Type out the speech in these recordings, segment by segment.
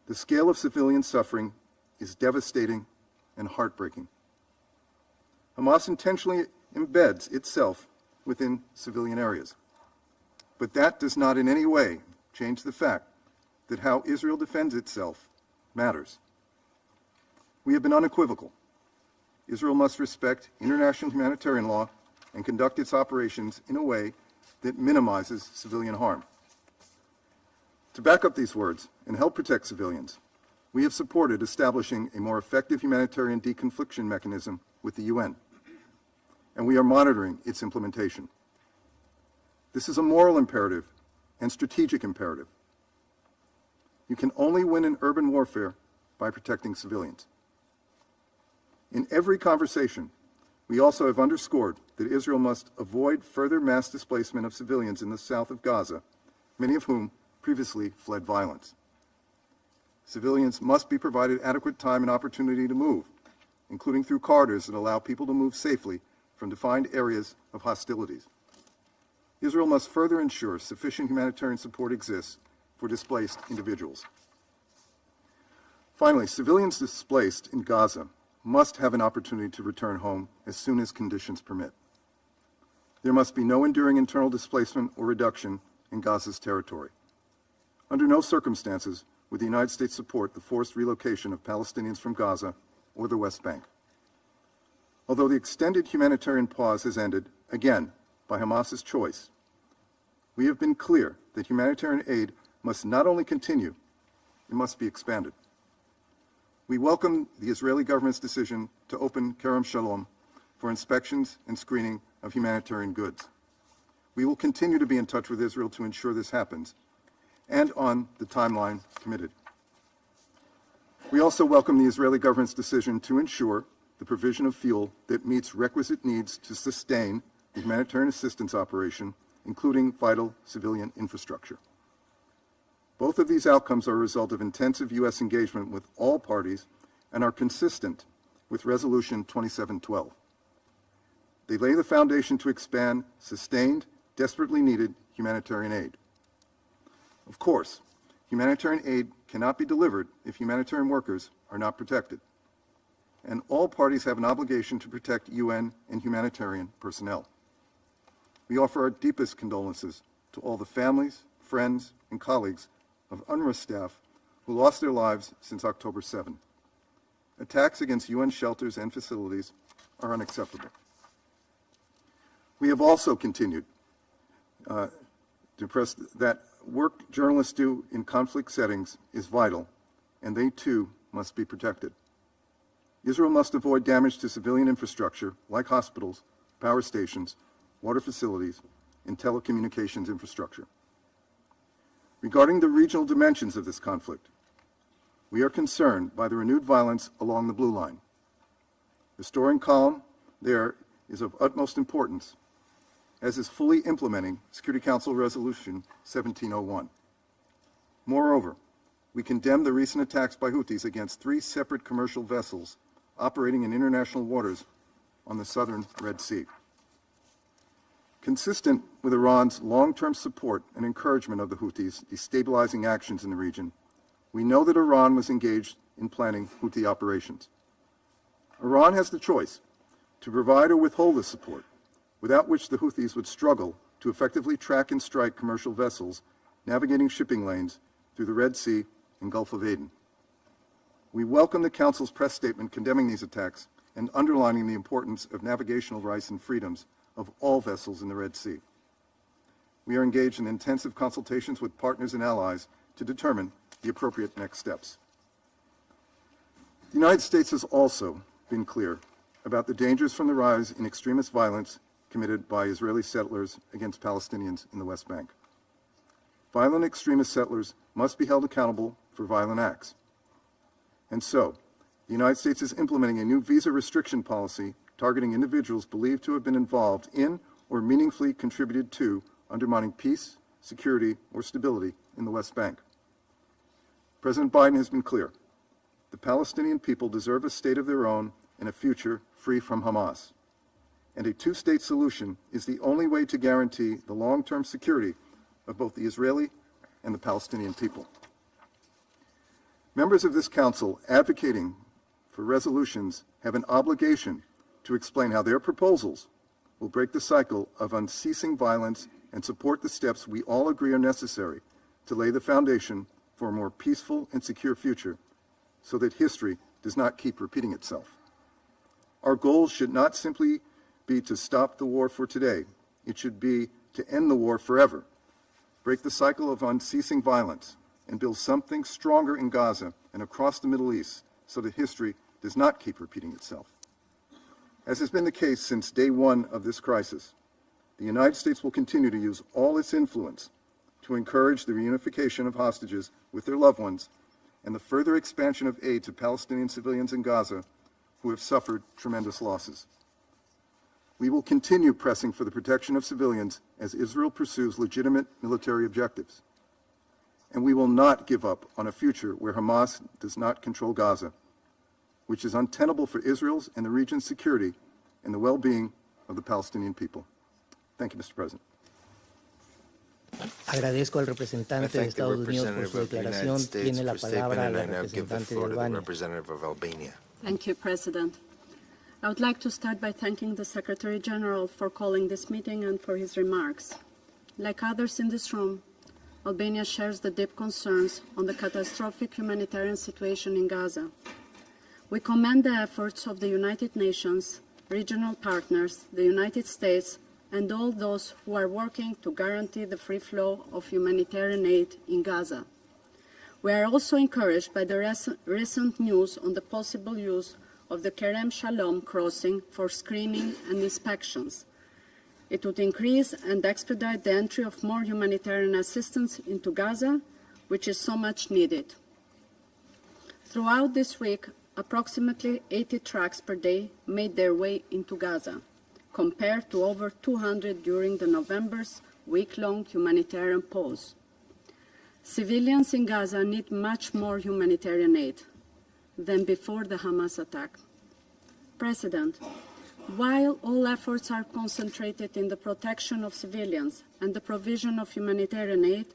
The scale of civilian suffering is devastating and heartbreaking. Hamas intentionally embeds itself within civilian areas. But that does not in any way change the fact that how Israel defends itself matters. We have been unequivocal. Israel must respect international humanitarian law and conduct its operations in a way that minimizes civilian harm. To back up these words and help protect civilians, we have supported establishing a more effective humanitarian deconfliction mechanism with the UN, and we are monitoring its implementation. This is a moral imperative and strategic imperative. You can only win in urban warfare by protecting civilians. In every conversation, we also have underscored that Israel must avoid further mass displacement of civilians in the south of Gaza, many of whom previously fled violence. Civilians must be provided adequate time and opportunity to move, including through corridors that allow people to move safely from defined areas of hostilities. Israel must further ensure sufficient humanitarian support exists for displaced individuals. Finally, civilians displaced in Gaza must have an opportunity to return home as soon as conditions permit. There must be no enduring internal displacement or reduction in Gaza's territory. Under no circumstances would the United States support the forced relocation of Palestinians from Gaza or the West Bank. Although the extended humanitarian pause has ended, again, by Hamas's choice, we have been clear that humanitarian aid must not only continue, it must be expanded. We welcome the Israeli government's decision to open Kerem Shalom for inspections and screening of humanitarian goods. We will continue to be in touch with Israel to ensure this happens, and on the timeline committed. We also welcome the Israeli government's decision to ensure the provision of fuel that meets requisite needs to sustain the humanitarian assistance operation, including vital civilian infrastructure. Both of these outcomes are a result of intensive U.S. engagement with all parties and are consistent with Resolution 2712. They lay the foundation to expand sustained, desperately needed humanitarian aid. Of course, humanitarian aid cannot be delivered if humanitarian workers are not protected, and all parties have an obligation to protect UN and humanitarian personnel. We offer our deepest condolences to all the families, friends, and colleagues of UNRWA staff who lost their lives since October 7. Attacks against UN shelters and facilities are unacceptable. We have also continued to press that work journalists do in conflict settings is vital, and they too must be protected. Israel must avoid damage to civilian infrastructure like hospitals, power stations, water facilities, and telecommunications infrastructure. Regarding the regional dimensions of this conflict, we are concerned by the renewed violence along the Blue Line. Restoring calm there is of utmost importance, as is fully implementing Security Council Resolution 1701. Moreover, we condemn the recent attacks by Houthis against 3 separate commercial vessels operating in international waters on the southern Red Sea. Consistent with Iran's long-term support and encouragement of the Houthis' destabilizing actions in the region, we know that Iran was engaged in planning Houthi operations. Iran has the choice to provide or withhold this support, without which the Houthis would struggle to effectively track and strike commercial vessels navigating shipping lanes through the Red Sea and Gulf of Aden. We welcome the Council's press statement condemning these attacks and underlining the importance of navigational rights and freedoms of all vessels in the Red Sea. We are engaged in intensive consultations with partners and allies to determine the appropriate next steps. The United States has also been clear about the dangers from the rise in extremist violence committed by Israeli settlers against Palestinians in the West Bank. Violent extremist settlers must be held accountable for violent acts. And so, the United States is implementing a new visa restriction policy targeting individuals believed to have been involved in or meaningfully contributed to undermining peace, security, or stability in the West Bank. President Biden has been clear. The Palestinian people deserve a state of their own and a future free from Hamas. And a two-state solution is the only way to guarantee the long-term security of both the Israeli and the Palestinian people. Members of this Council advocating for resolutions have an obligation to explain how their proposals will break the cycle of unceasing violence and support the steps we all agree are necessary to lay the foundation for a more peaceful and secure future so that history does not keep repeating itself. Our goal should not simply be to stop the war for today. It should be to end the war forever, break the cycle of unceasing violence, and build something stronger in Gaza and across the Middle East so that history does not keep repeating itself. As has been the case since day one of this crisis, the United States will continue to use all its influence to encourage the reunification of hostages with their loved ones and the further expansion of aid to Palestinian civilians in Gaza who have suffered tremendous losses. We will continue pressing for the protection of civilians as Israel pursues legitimate military objectives. And we will not give up on a future where Hamas does not control Gaza, which is untenable for Israel's and the region's security and the well-being of the Palestinian people. Thank you, Mr. President. Agradezco al representante de Estados Unidos por su declaración. Tiene la palabra la representante de Albania. Thank you, President. I would like to start by thanking the Secretary General for calling this meeting and for his remarks. Like others in this room, Albania shares the deep concerns on the catastrophic humanitarian situation in Gaza. We commend the efforts of the United Nations, regional partners, the United States, and all those who are working to guarantee the free flow of humanitarian aid in Gaza. We are also encouraged by the recent news on the possible use of the Kerem Shalom crossing for screening and inspections. It would increase and expedite the entry of more humanitarian assistance into Gaza, which is so much needed. Throughout this week, approximately 80 trucks per day made their way into Gaza, compared to over 200 during the November's week-long humanitarian pause. Civilians in Gaza need much more humanitarian aid than before the Hamas attack. President, while all efforts are concentrated in the protection of civilians and the provision of humanitarian aid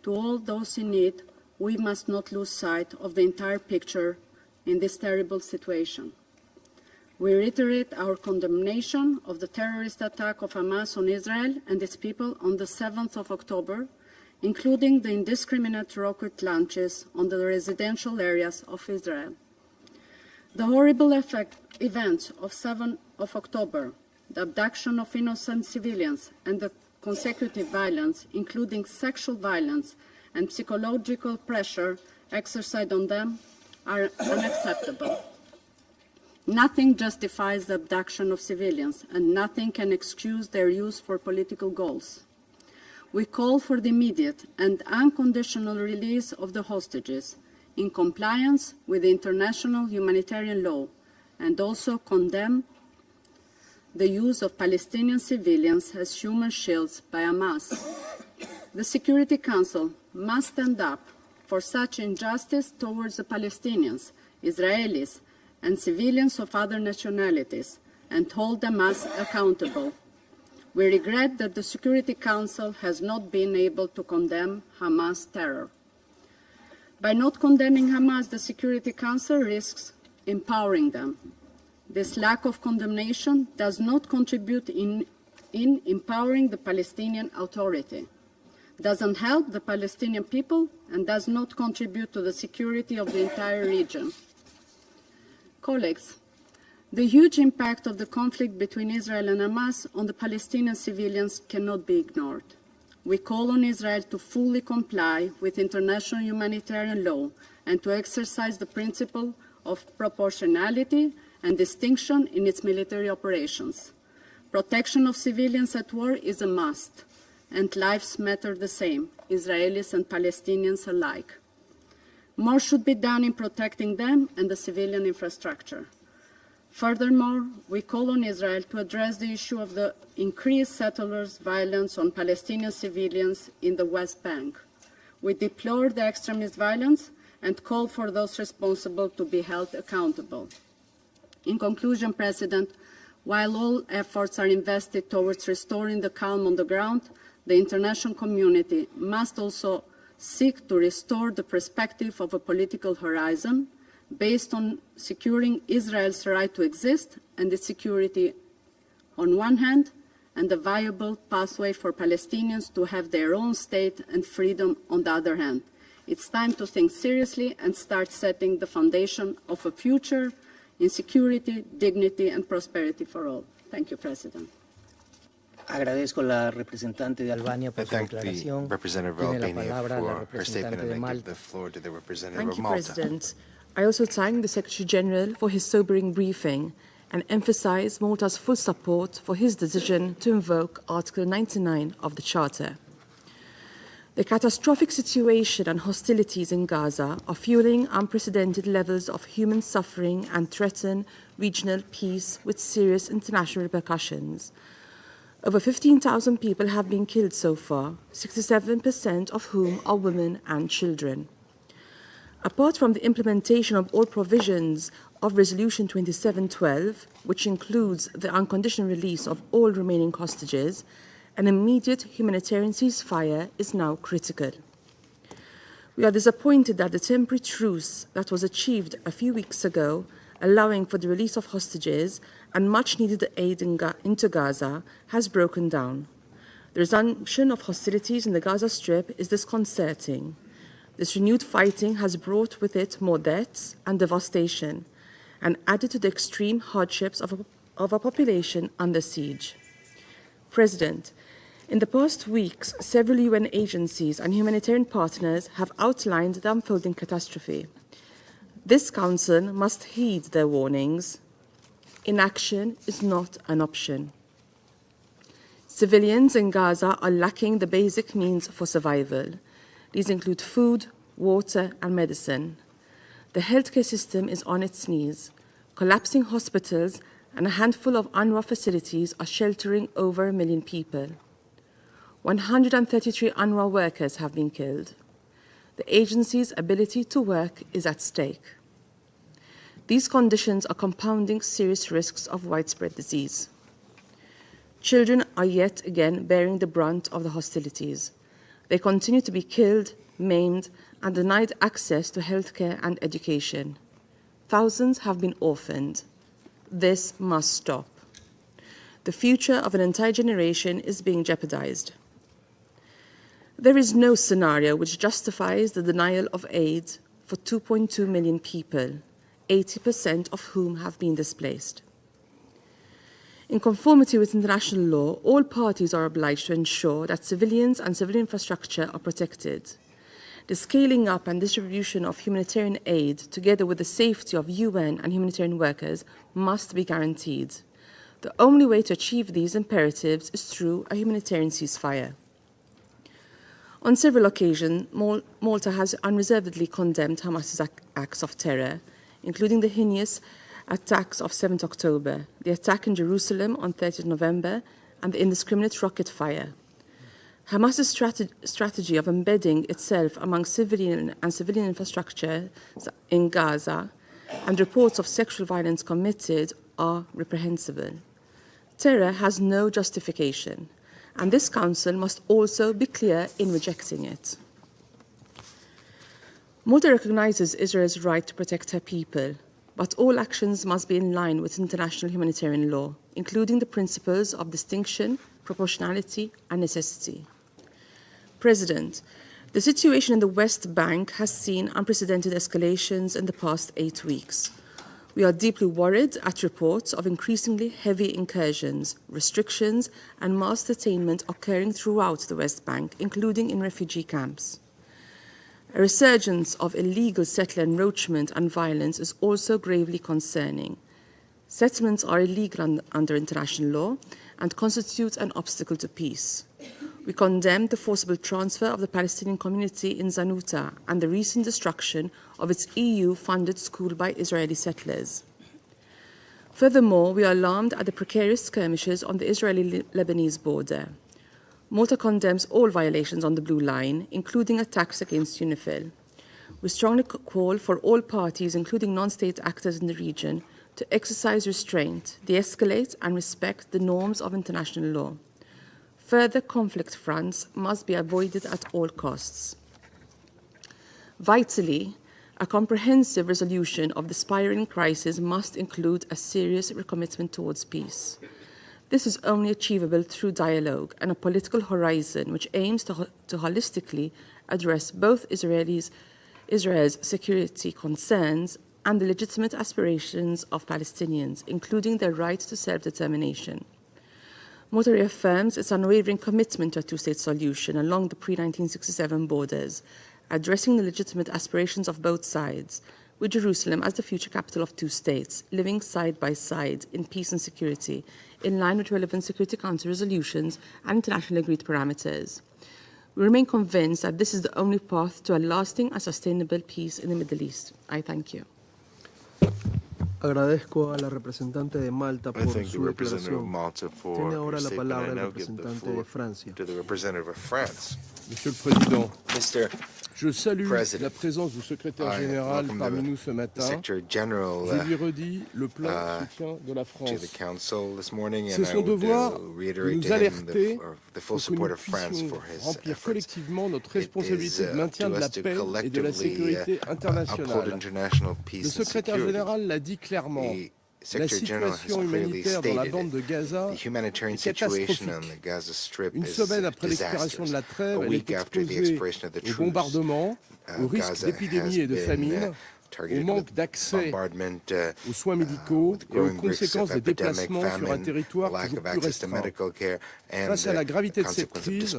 to all those in need, we must not lose sight of the entire picture in this terrible situation. We reiterate our condemnation of the terrorist attack of Hamas on Israel and its people on the 7th of October, including the indiscriminate rocket launches on the residential areas of Israel. The horrible events of 7th of October, the abduction of innocent civilians, and the consecutive violence, including sexual violence and psychological pressure exercised on them, are unacceptable. Nothing justifies the abduction of civilians, and nothing can excuse their use for political goals. We call for the immediate and unconditional release of the hostages in compliance with international humanitarian law, and also condemn the use of Palestinian civilians as human shields by Hamas. The Security Council must stand up for such injustice towards the Palestinians, Israelis, and civilians of other nationalities, and hold Hamas accountable. We regret that the Security Council has not been able to condemn Hamas terror. By not condemning Hamas, the Security Council risks empowering them. This lack of condemnation does not contribute in empowering the Palestinian Authority, doesn't help the Palestinian people, and does not contribute to the security of the entire region. Colleagues, the huge impact of the conflict between Israel and Hamas on the Palestinian civilians cannot be ignored. We call on Israel to fully comply with international humanitarian law and to exercise the principle of proportionality and distinction in its military operations. Protection of civilians at war is a must, and lives matter the same, Israelis and Palestinians alike. More should be done in protecting them and the civilian infrastructure. Furthermore, we call on Israel to address the issue of the increased settlers' violence on Palestinian civilians in the West Bank. We deplore the extremist violence and call for those responsible to be held accountable. In conclusion, President, while all efforts are invested towards restoring the calm on the ground, the international community must also seek to restore the perspective of a political horizon based on securing Israel's right to exist and its security on one hand, and a viable pathway for Palestinians to have their own state and freedom on the other hand. It's time to think seriously and start setting the foundation of a future in security, dignity, and prosperity for all. Thank you, President. Agradezco a la representante de Albania por I su thank the declaración. representative of Tiene la Albania palabra la for her statement, representante de and I give Malta. the floor to the representative Thank of you, Malta. President. I also thank the Secretary General for his sobering briefing and emphasize Malta's full support for his decision to invoke Article 99 of the Charter. The catastrophic situation and hostilities in Gaza are fueling unprecedented levels of human suffering and threaten regional peace with serious international repercussions. Over 15,000 people have been killed so far, 67% of whom are women and children. Apart from the implementation of all provisions of Resolution 2712, which includes the unconditional release of all remaining hostages, an immediate humanitarian ceasefire is now critical. We are disappointed that the temporary truce that was achieved a few weeks ago, allowing for the release of hostages and much-needed aid into Gaza, has broken down. The resumption of hostilities in the Gaza Strip is disconcerting. This renewed fighting has brought with it more deaths and devastation, and added to the extreme hardships of a population under siege. President, in the past weeks, several UN agencies and humanitarian partners have outlined the unfolding catastrophe. This Council must heed their warnings. Inaction is not an option. Civilians in Gaza are lacking the basic means for survival. These include food, water, and medicine. The healthcare system is on its knees. Collapsing hospitals and a handful of UNRWA facilities are sheltering over 1 million people. 133 UNRWA workers have been killed. The agency's ability to work is at stake. These conditions are compounding serious risks of widespread disease. Children are yet again bearing the brunt of the hostilities. They continue to be killed, maimed, and denied access to healthcare and education. Thousands have been orphaned. This must stop. The future of an entire generation is being jeopardized. There is no scenario which justifies the denial of aid for 2.2 million people, 80% of whom have been displaced. In conformity with international law, all parties are obliged to ensure that civilians and civilian infrastructure are protected. The scaling up and distribution of humanitarian aid, together with the safety of UN and humanitarian workers, must be guaranteed. The only way to achieve these imperatives is through a humanitarian ceasefire. On several occasions, Malta has unreservedly condemned Hamas's acts of terror, including the heinous attacks of 7th October, the attack in Jerusalem on 30th November, and the indiscriminate rocket fire. Hamas's strategy of embedding itself among civilian infrastructure in Gaza and reports of sexual violence committed are reprehensible. Terror has no justification, and this Council must also be clear in rejecting it. Malta recognizes Israel's right to protect her people, but all actions must be in line with international humanitarian law, including the principles of distinction, proportionality, and necessity. President, the situation in the West Bank has seen unprecedented escalations in the past 8 weeks. We are deeply worried at reports of increasingly heavy incursions, restrictions, and mass detainment occurring throughout the West Bank, including in refugee camps. A resurgence of illegal settler encroachment and violence is also gravely concerning. Settlements are illegal under international law and constitute an obstacle to peace. We condemn the forcible transfer of the Palestinian community in Zanuta and the recent destruction of its EU-funded school by Israeli settlers. Furthermore, we are alarmed at the precarious skirmishes on the Israeli-Lebanese border. Malta condemns all violations on the Blue Line, including attacks against UNIFIL. We strongly call for all parties, including non-state actors in the region, to exercise restraint, de-escalate, and respect the norms of international law. Further conflict fronts must be avoided at all costs. Vitally, a comprehensive resolution of the spiraling crisis must include a serious recommitment towards peace. This is only achievable through dialogue and a political horizon which aims to holistically address both Israel's security concerns and the legitimate aspirations of Palestinians, including their right to self-determination. MOTA reaffirms its unwavering commitment to a two-state solution along the pre-1967 borders, addressing the legitimate aspirations of both sides, with Jerusalem as the future capital of two states, living side by side in peace and security, in line with relevant Security Council resolutions and internationally agreed parameters. We remain convinced that this is the only path to a lasting and sustainable peace in the Middle East. I thank you. Agradezco a la representante de Malta por su declaración. Tiene ahora la palabra el representante de Francia. Monsieur le Président, je salue la présence du secrétaire général parmi nous ce matin. Je lui redis le plein soutien de la France. C'est son devoir de nous alerter pour que nous puissions remplir collectivement notre responsabilité de maintien de la paix et de la sécurité internationale. Le secrétaire général l'a dit clairement. La situation humanitaire dans la bande de Gaza est catastrophique. Une semaine après l'expiration de la trêve, elle est exposée aux bombardements, aux risques d'épidémie et de famine, au manque d'accès aux soins médicaux et aux conséquences des déplacements sur un territoire toujours plus restreint. Face à la gravité de cette crise, ce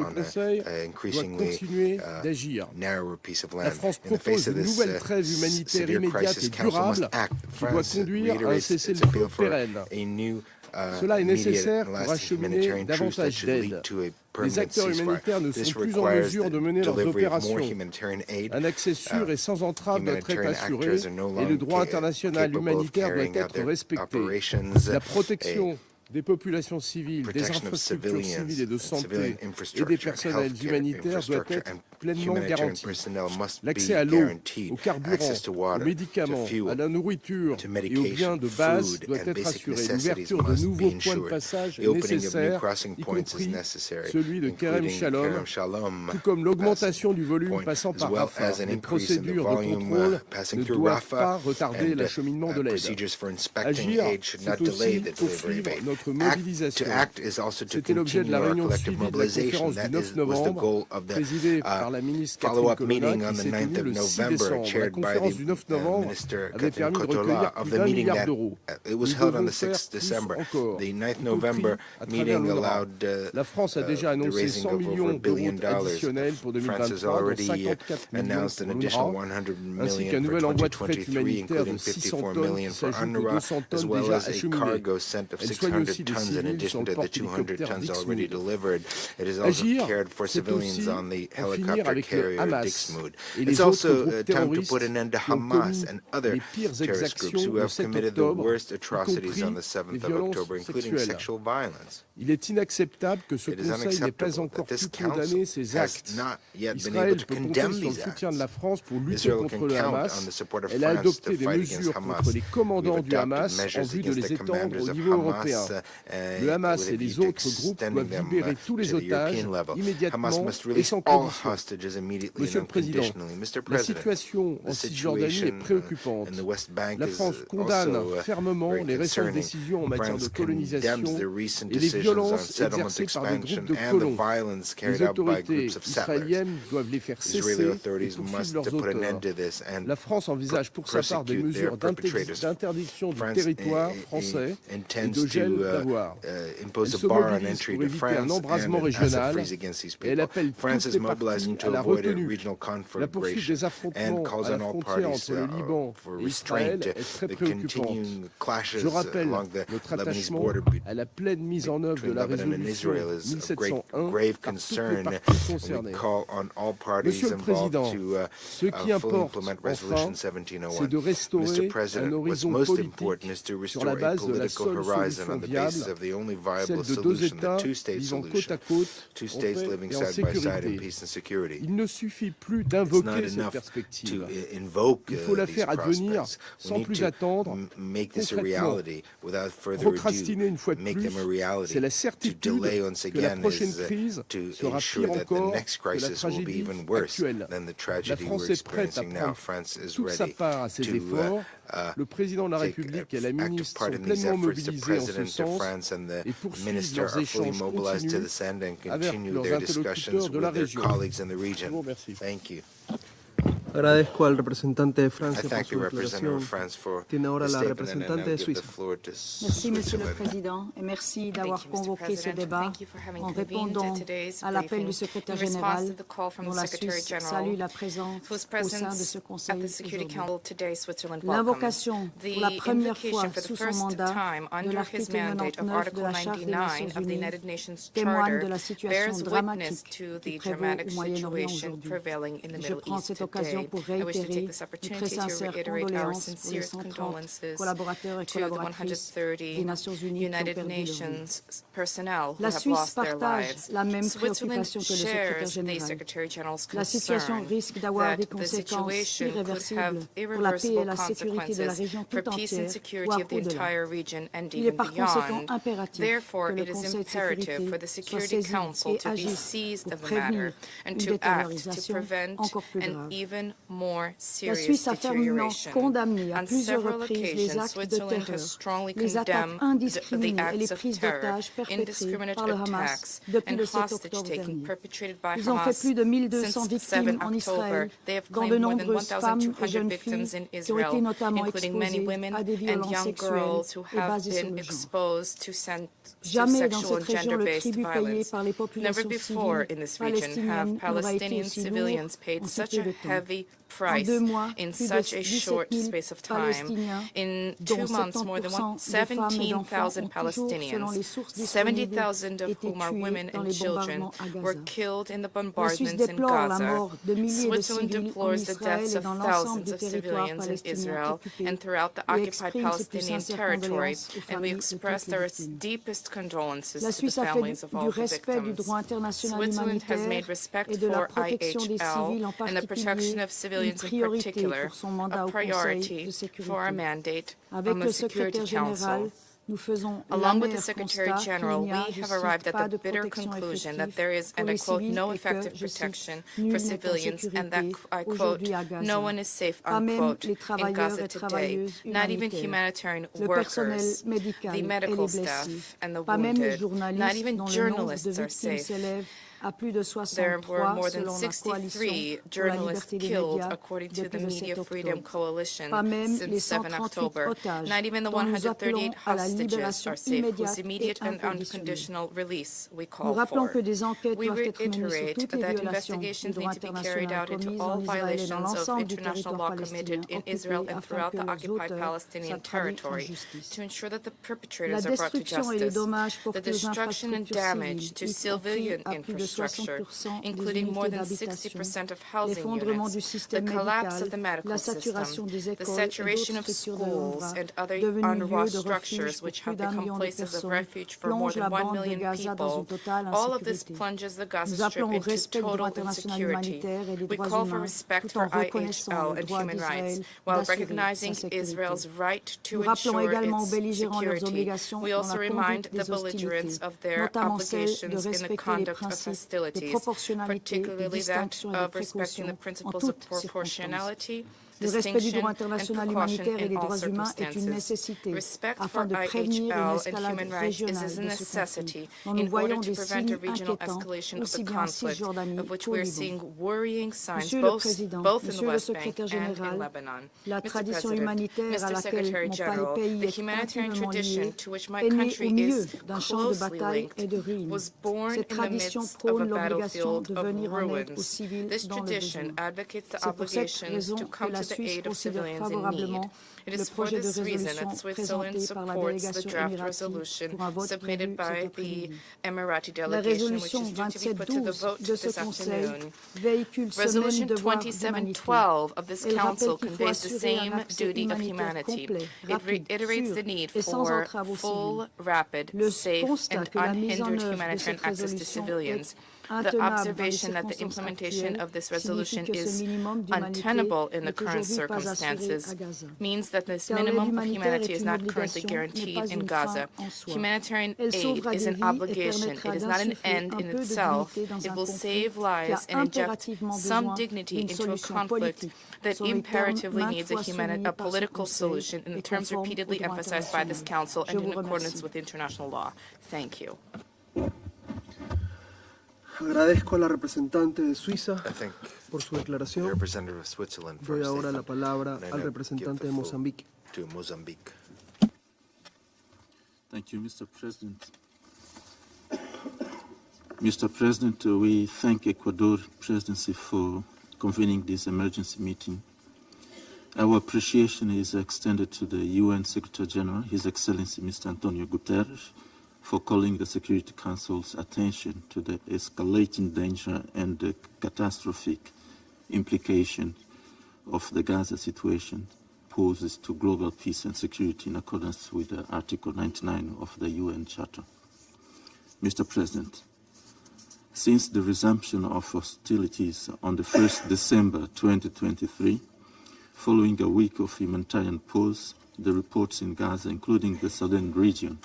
Conseil doit continuer d'agir. La France propose une nouvelle trêve humanitaire immédiate et durable qui doit conduire à un cessez-le-feu pérenne. Cela est nécessaire pour acheminer davantage d'aide. Les acteurs humanitaires ne sont plus en mesure de mener leurs opérations. Un accès sûr et sans entrave doit être assuré et le droit international humanitaire doit être respecté. La protection des populations civiles, des infrastructures civiles et de santé et des personnels humanitaires doit être pleinement garanti. L'accès à l'eau, au carburant, aux médicaments, à la nourriture et aux biens de base doit être assuré. L'ouverture de nouveaux points de passage est nécessaire, y compris celui de Kerem Shalom, tout comme l'augmentation du volume passant par Rafah. Les procédures de contrôle ne doivent pas retarder l'acheminement de l'aide. Agir, c'est aussi poursuivre notre mobilisation. C'était l'objet de la réunion suivie de la conférence du 9 novembre, présidée par la ministre Catherine Colonna, qui s'est tenue le 6 décembre. La conférence du 9 novembre avait permis de recueillir plus d'1 milliard d'euros. Nous devons faire plus encore, y compris à travers l'UNRWA. La France a déjà annoncé 100 millions d'euros additionnels pour 2023, dont 54 millions pour l'UNRWA, ainsi qu'un nouvel envoi de fret humanitaire de 600 tonnes qui s'ajoute aux 200 tonnes déjà acheminées. Elle soigne aussi des civils sur le porte-hélicoptère Dixmude. Agir, c'est aussi en finir avec le Hamas et les autres groupes terroristes qui ont commis les pires exactions le 7 octobre, y compris les violences sexuelles. Il est inacceptable que ce Conseil n'ait pas encore pu condamner ces actes. Israël peut compter sur le soutien de la France pour lutter contre le Hamas. Elle a adopté des mesures contre les commandants du Hamas en vue de les étendre au niveau européen. Le Hamas et les autres groupes doivent libérer tous les otages immédiatement et sans condition. Monsieur le Président, la situation en Cisjordanie est préoccupante. La France condamne fermement les récentes décisions en matière de colonisation et les violences exercées par des groupes de colons. Les autorités israéliennes doivent les faire cesser et poursuivre leurs auteurs. La France envisage pour sa part des mesures d'interdiction du territoire français et de gel d'avoirs. Elle se mobilise pour éviter un embrasement régional et elle appelle toutes les parties à la retenue. La poursuite des affrontements à la frontière entre le Liban et Israël est très préoccupante. Je rappelle notre attachement à la pleine mise en œuvre de la résolution 1701 par toutes les parties concernées. Monsieur le Président, ce qui importe enfin, c'est de restaurer un horizon politique sur la base de la seule solution viable, celle de deux États vivant côte à côte, en paix et en sécurité. Il ne suffit plus d'invoquer cette perspective. Il faut la faire advenir sans plus attendre, concrètement. Procrastiner une fois de plus, c'est la certitude que la prochaine crise sera pire encore que la tragédie actuelle. La France est prête à prendre toute sa part à ces efforts. Le président de la République et la ministre sont pleinement mobilisés en ce sens et poursuivent leurs échanges continus avec leurs interlocuteurs de la région. Je vous remercie. Agradezco al representante de Francia por su declaración. Tiene ahora la representante de Suiza. Merci, Monsieur le Président, et merci d'avoir convoqué ce débat en répondant à l'appel du secrétaire général, dont la Suisse salue la présence au sein de ce Conseil aujourd'hui. L'invocation, pour la première fois sous son mandat, de l'article 99 de la Charte des Nations Unies témoigne de la situation dramatique qui prévaut au Moyen-Orient aujourd'hui. Je prends cette occasion pour réitérer mes très sincères condoléances pour les 130 collaborateurs et collaboratrices des Nations Unies qui ont perdu leur vie. La Suisse partage la même préoccupation que le secrétaire général. La situation risque d'avoir des conséquences irréversibles pour la paix et la sécurité de la région tout entière, voire au-delà. Il est par conséquent impératif que le Conseil de sécurité soit saisi et agisse pour prévenir une détériorisation encore plus grave. La Suisse a fermement condamné à plusieurs reprises les actes de terreur, les attaques indiscriminées et les prises d'otages perpétrées par le Hamas depuis le 7 octobre dernier. Ils ont fait plus de 1200 victimes en Israël, dont de nombreuses femmes et jeunes filles qui ont été notamment exposées à des violences sexuelles et basées sur le genre. Jamais dans cette région le tribut payé par les populations civiles palestiniennes n'aura été aussi lourd en si peu de temps. En 2 mois, plus de 17 000 Palestiniens, dont 70% de femmes et d'enfants, ont toujours, selon les sources disponibles, été tués dans les bombardements à Gaza. La Suisse déplore la mort de milliers de civils en Israël et dans l'ensemble du territoire palestinien occupé et exprime ses plus sincères condoléances aux familles de toutes les victimes. La Suisse a fait du respect du droit international humanitaire et de la protection des civils en particulier une priorité pour son mandat au Conseil de sécurité. Avec le secrétaire général, nous faisons Along with the Secretary General, we have arrived at the bitter conclusion that there is, and I quote, no effective protection for civilians, and that, I quote, no one is safe, unquote, in Gaza today, not even humanitarian workers, the medical staff, and the wounded, not even journalists are safe. There were more than 63 journalists killed, according to the Media Freedom Coalition, since 7 October. Not even the 138 hostages are safe, whose immediate and unconditional release we call for. We reiterate that investigations need to be carried out into all violations of international law committed in Israel and throughout the occupied Palestinian territory to ensure that the perpetrators are brought to justice. The destruction and damage to civilian infrastructure, including more than 60% of housing units, the collapse of the medical system, the saturation of schools and other UNRWA structures which have become places of refuge for more than 1 million people, all of this plunges the Gaza Strip into total insecurity. We call for respect for IHL and human rights, while recognizing Israel's right to ensure its security. We also remind the belligerents of their obligations in the conduct of hostilities, particularly that of respecting the principles of proportionality, Le respect du droit international humanitaire et des droits humains est une nécessité afin de prévenir une escalade régionale de ce conflit, dont nous voyons des signes inquiétants aussi bien en Cisjordanie qu'au Liban. Monsieur le Président, Monsieur le Secrétaire général, la tradition humanitaire à laquelle mon pays est intimement lié est née au milieu d'un champ de bataille et de ruines. Cette tradition prône l'obligation de venir en aide aux civils dans le besoin. C'est pour cette raison que la Suisse considère favorablement le projet de résolution présenté par la délégation émiratie pour un vote prévu cet après-midi. La résolution 2712 de ce Conseil véhicule ce même devoir d'humanité. Elle rappelle qu'il faut assurer un accès humanitaire complet, rapide, sûr et sans entrave aux civils. Le constat que la mise en œuvre de cette résolution est The observation that the implementation of this resolution is untenable in the current circumstances means that this minimum of humanity is not currently guaranteed in Gaza. Humanitarian aid is an obligation. It is not an end in itself. It will save lives and inject some dignity into a conflict that imperatively needs a political solution in the terms repeatedly emphasized by this Council and in accordance with international law. Thank you. Agradezco a la representante de Suiza por su declaración. Doy ahora la palabra al representante de Mozambique. Thank you, Mr. President. Mr. President, we thank Ecuador presidency for convening this emergency meeting. Our appreciation is extended to the UN Secretary General, His Excellency Mr. Antonio Guterres, for calling the Security Council's attention to the escalating danger and the catastrophic implication of the Gaza situation poses to global peace and security in accordance with Article 99 of the UN Charter. Mr. President, since the resumption of hostilities on the 1st December 2023, following a week of humanitarian pause, the reports in Gaza, including the southern region,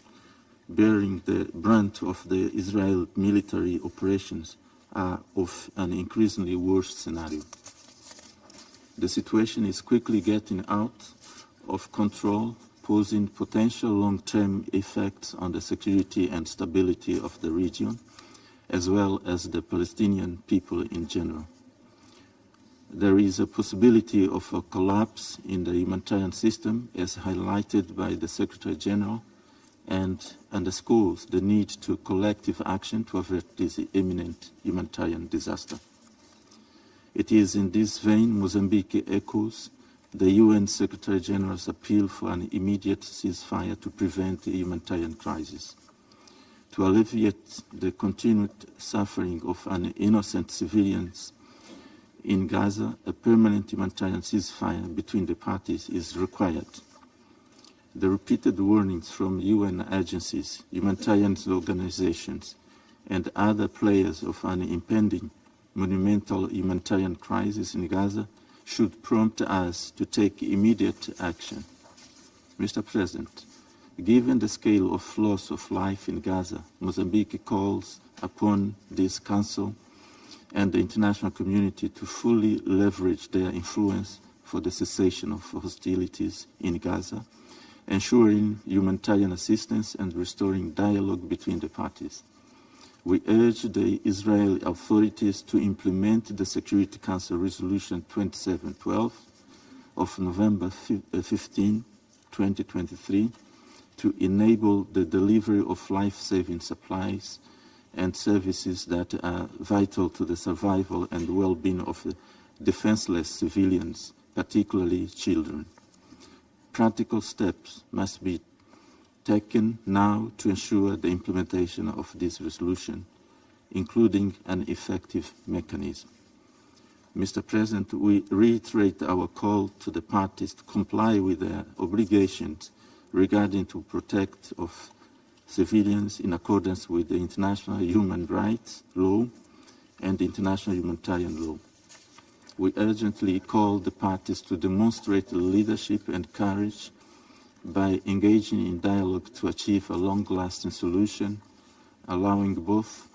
bearing the brunt of the Israel military operations, are of an increasingly worse scenario. The situation is quickly getting out of control, posing potential long-term effects on the security and stability of the region, as well as the Palestinian people in general. There is a possibility of a collapse in the humanitarian system, as highlighted by the Secretary General, and underscores the need to collective action to avert this imminent humanitarian disaster. It is in this vein Mozambique echoes the UN Secretary General's appeal for an immediate ceasefire to prevent the humanitarian crisis. To alleviate the continued suffering of innocent civilians in Gaza, a permanent humanitarian ceasefire between the parties is required. The repeated warnings from UN agencies, humanitarian organizations, and other players of an impending monumental humanitarian crisis in Gaza should prompt us to take immediate action. Mr. President, given the scale of loss of life in Gaza, Mozambique calls upon this Council and the international community to fully leverage their influence for the cessation of hostilities in Gaza, ensuring humanitarian assistance and restoring dialogue between the parties. We urge the Israeli authorities to implement the Security Council Resolution 2712 of November 15, 2023, to enable the delivery of life-saving supplies and services that are vital to the survival and well-being of the defenseless civilians, particularly children. Practical steps must be taken now to ensure the implementation of this resolution, including an effective mechanism. Mr. President, we reiterate our call to the parties to comply with their obligations regarding to protect of civilians in accordance with the international human rights law and international humanitarian law. We urgently call the parties to demonstrate leadership and courage by engaging in dialogue to achieve a long-lasting solution, allowing both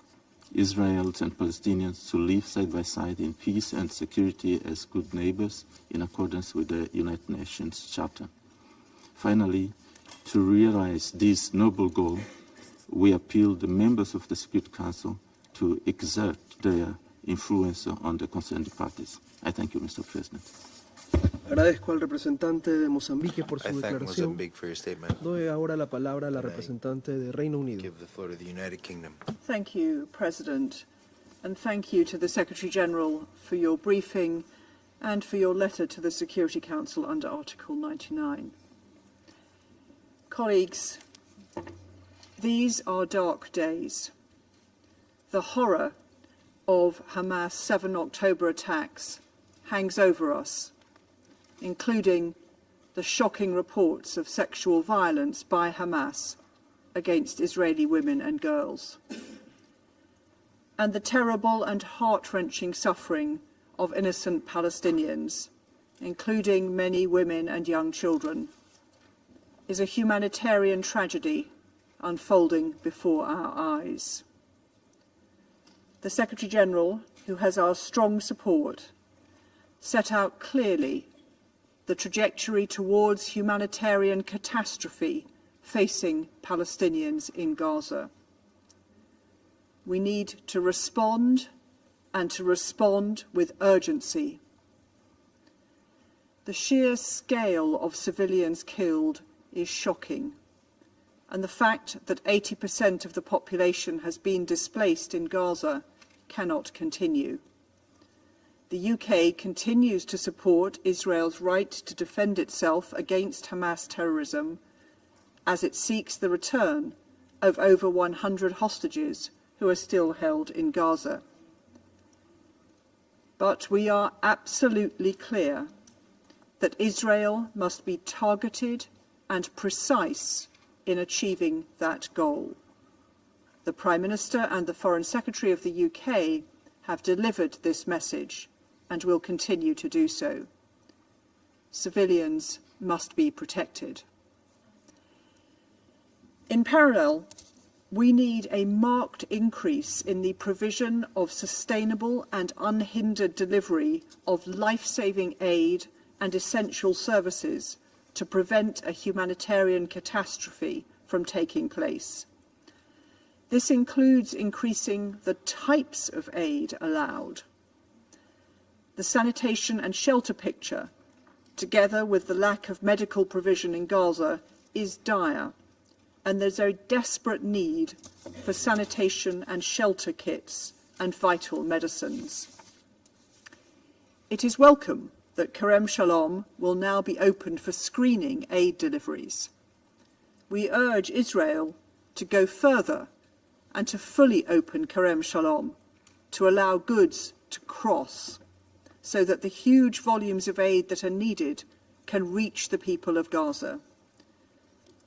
Israelis and Palestinians to live side by side in peace and security as good neighbors in accordance with the United Nations Charter. Finally, to realize this noble goal, we appeal the members of the Security Council to exert their influence on the concerned parties. I thank you, Mr. President. Agradezco al representante de Mozambique por su declaración. Doy ahora la palabra a la representante de Reino Unido. Thank you, President, and thank you to the Secretary General for your briefing and for your letter to the Security Council under Article 99. Colleagues, these are dark days. The horror of Hamas' 7 October attacks hangs over us, including the shocking reports of sexual violence by Hamas against Israeli women and girls. and the terrible and heart-wrenching suffering of innocent Palestinians, including many women and young children, is a humanitarian tragedy unfolding before our eyes. The Secretary-General, who has our strong support, set out clearly the trajectory towards humanitarian catastrophe facing Palestinians in Gaza. We need to respond, and to respond with urgency. The sheer scale of civilians killed is shocking, and the fact that 80% of the population has been displaced in Gaza cannot continue. The UK continues to support Israel's right to defend itself against Hamas terrorism as it seeks the return of over 100 hostages who are still held in Gaza. But we are absolutely clear that Israel must be targeted and precise in achieving that goal. The Prime Minister and the Foreign Secretary of the UK have delivered this message and will continue to do so. Civilians must be protected. In parallel, we need a marked increase in the provision of sustainable and unhindered delivery of life-saving aid and essential services to prevent a humanitarian catastrophe from taking place. This includes increasing the types of aid allowed. The sanitation and shelter picture, together with the lack of medical provision in Gaza, is dire, and there's a desperate need for sanitation and shelter kits and vital medicines. It is welcome that Kerem Shalom will now be opened for screening aid deliveries. We urge Israel to go further and to fully open Kerem Shalom to allow goods to cross, so that the huge volumes of aid that are needed can reach the people of Gaza.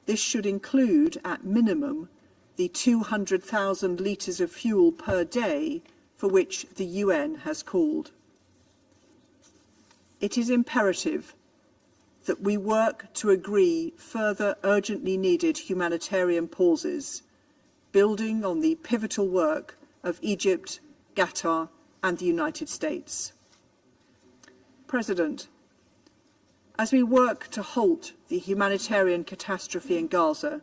This should include, at minimum, the 200,000 litres of fuel per day for which the UN has called. It is imperative that we work to agree further urgently needed humanitarian pauses, building on the pivotal work of Egypt, Qatar, and the United States. President, as we work to halt the humanitarian catastrophe in Gaza,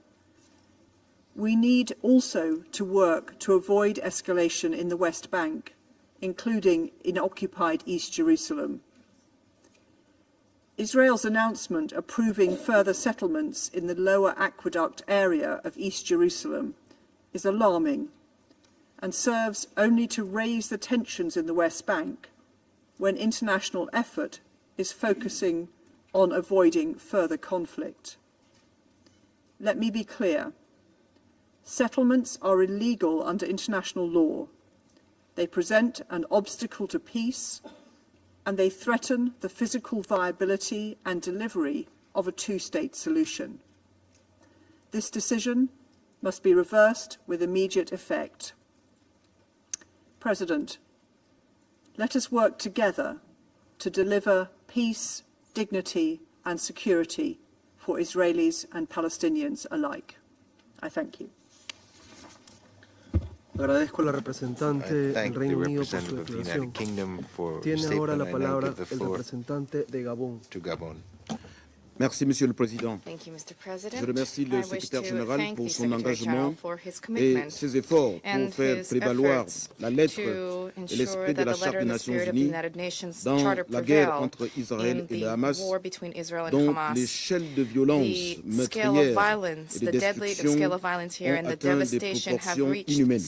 we need also to work to avoid escalation in the West Bank, including in occupied East Jerusalem. Israel's announcement approving further settlements in the lower aqueduct area of East Jerusalem is alarming and serves only to raise the tensions in the West Bank, when international effort is focusing on avoiding further conflict. Let me be clear. Settlements are illegal under international law. They present an obstacle to peace, and they threaten the physical viability and delivery of a two-state solution. This decision must be reversed with immediate effect. President, let us work together to deliver peace, dignity and security for Israelis and Palestinians alike. I thank you. Agradezco a la representante del Reino Unido por su declaración. Tiene ahora la palabra el representante de Gabón. Merci, Monsieur le Président. Je remercie le secrétaire général pour son engagement et ses efforts pour faire prévaloir la lettre et l'esprit de la Charte des Nations Unies dans la guerre entre Israël et le Hamas, dont l'échelle de violence meurtrière et de destruction ont atteint des proportions inhumaines.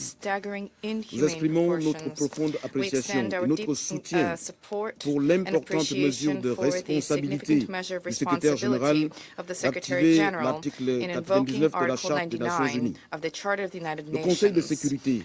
Nous exprimons notre profonde appréciation et notre soutien pour l'importante mesure de responsabilité du secrétaire responsibility of the Secretary General in invoking Article 99 of the Charter of the United Nations.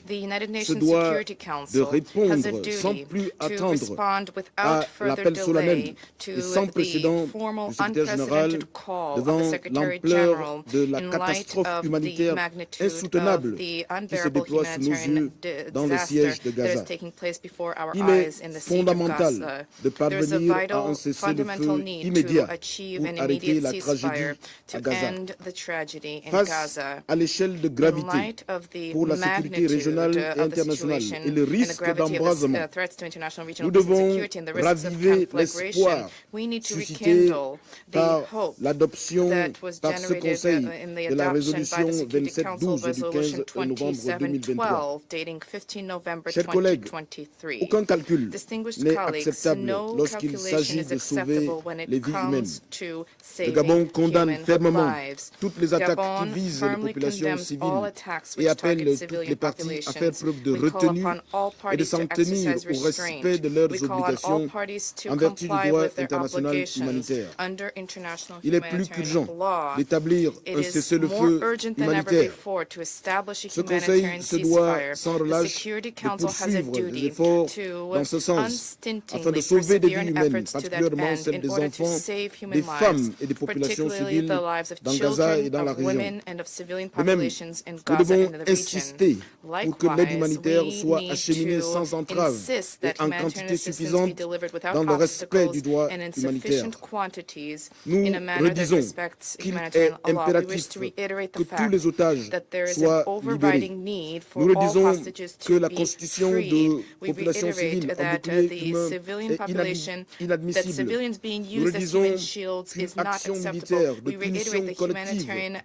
The United Nations Security Council has a duty to respond without further delay to the formal unprecedented call of the Secretary General in light of the magnitude of the unbearable humanitarian disaster that is taking place before our eyes in the siege of Gaza. There is a vital, fundamental need to achieve an immediate ceasefire to end the tragedy in Gaza. In light of the magnitude of the situation and the gravity of the threats to international regional peace and security and the risks of conflagration, we need to rekindle the hope that was generated in the adoption by the Security Council Resolution 2712, dating 15 November 2023. Distinguished colleagues, no calculation is acceptable when it comes to saving human lives. Gabon firmly condemns all attacks which target civilian populations. We call upon all parties to exercise restraint. We call on all parties to comply with their obligations under international humanitarian law. It is more urgent than ever before to establish a humanitarian ceasefire. The Security Council has a duty to unstintingly persevere in efforts to that end in order to save human lives, particularly the lives of children, of women, and of civilian populations in Gaza and the region. Likewise, we need to insist that humanitarian assistance be delivered without obstacles and in sufficient quantities in a manner that respects humanitarian law. We wish to reiterate the fact that there is an overriding need for all hostages to be free. We reiterate that the civilian population, that civilians being used as human shields is not acceptable. We reiterate the humanitarian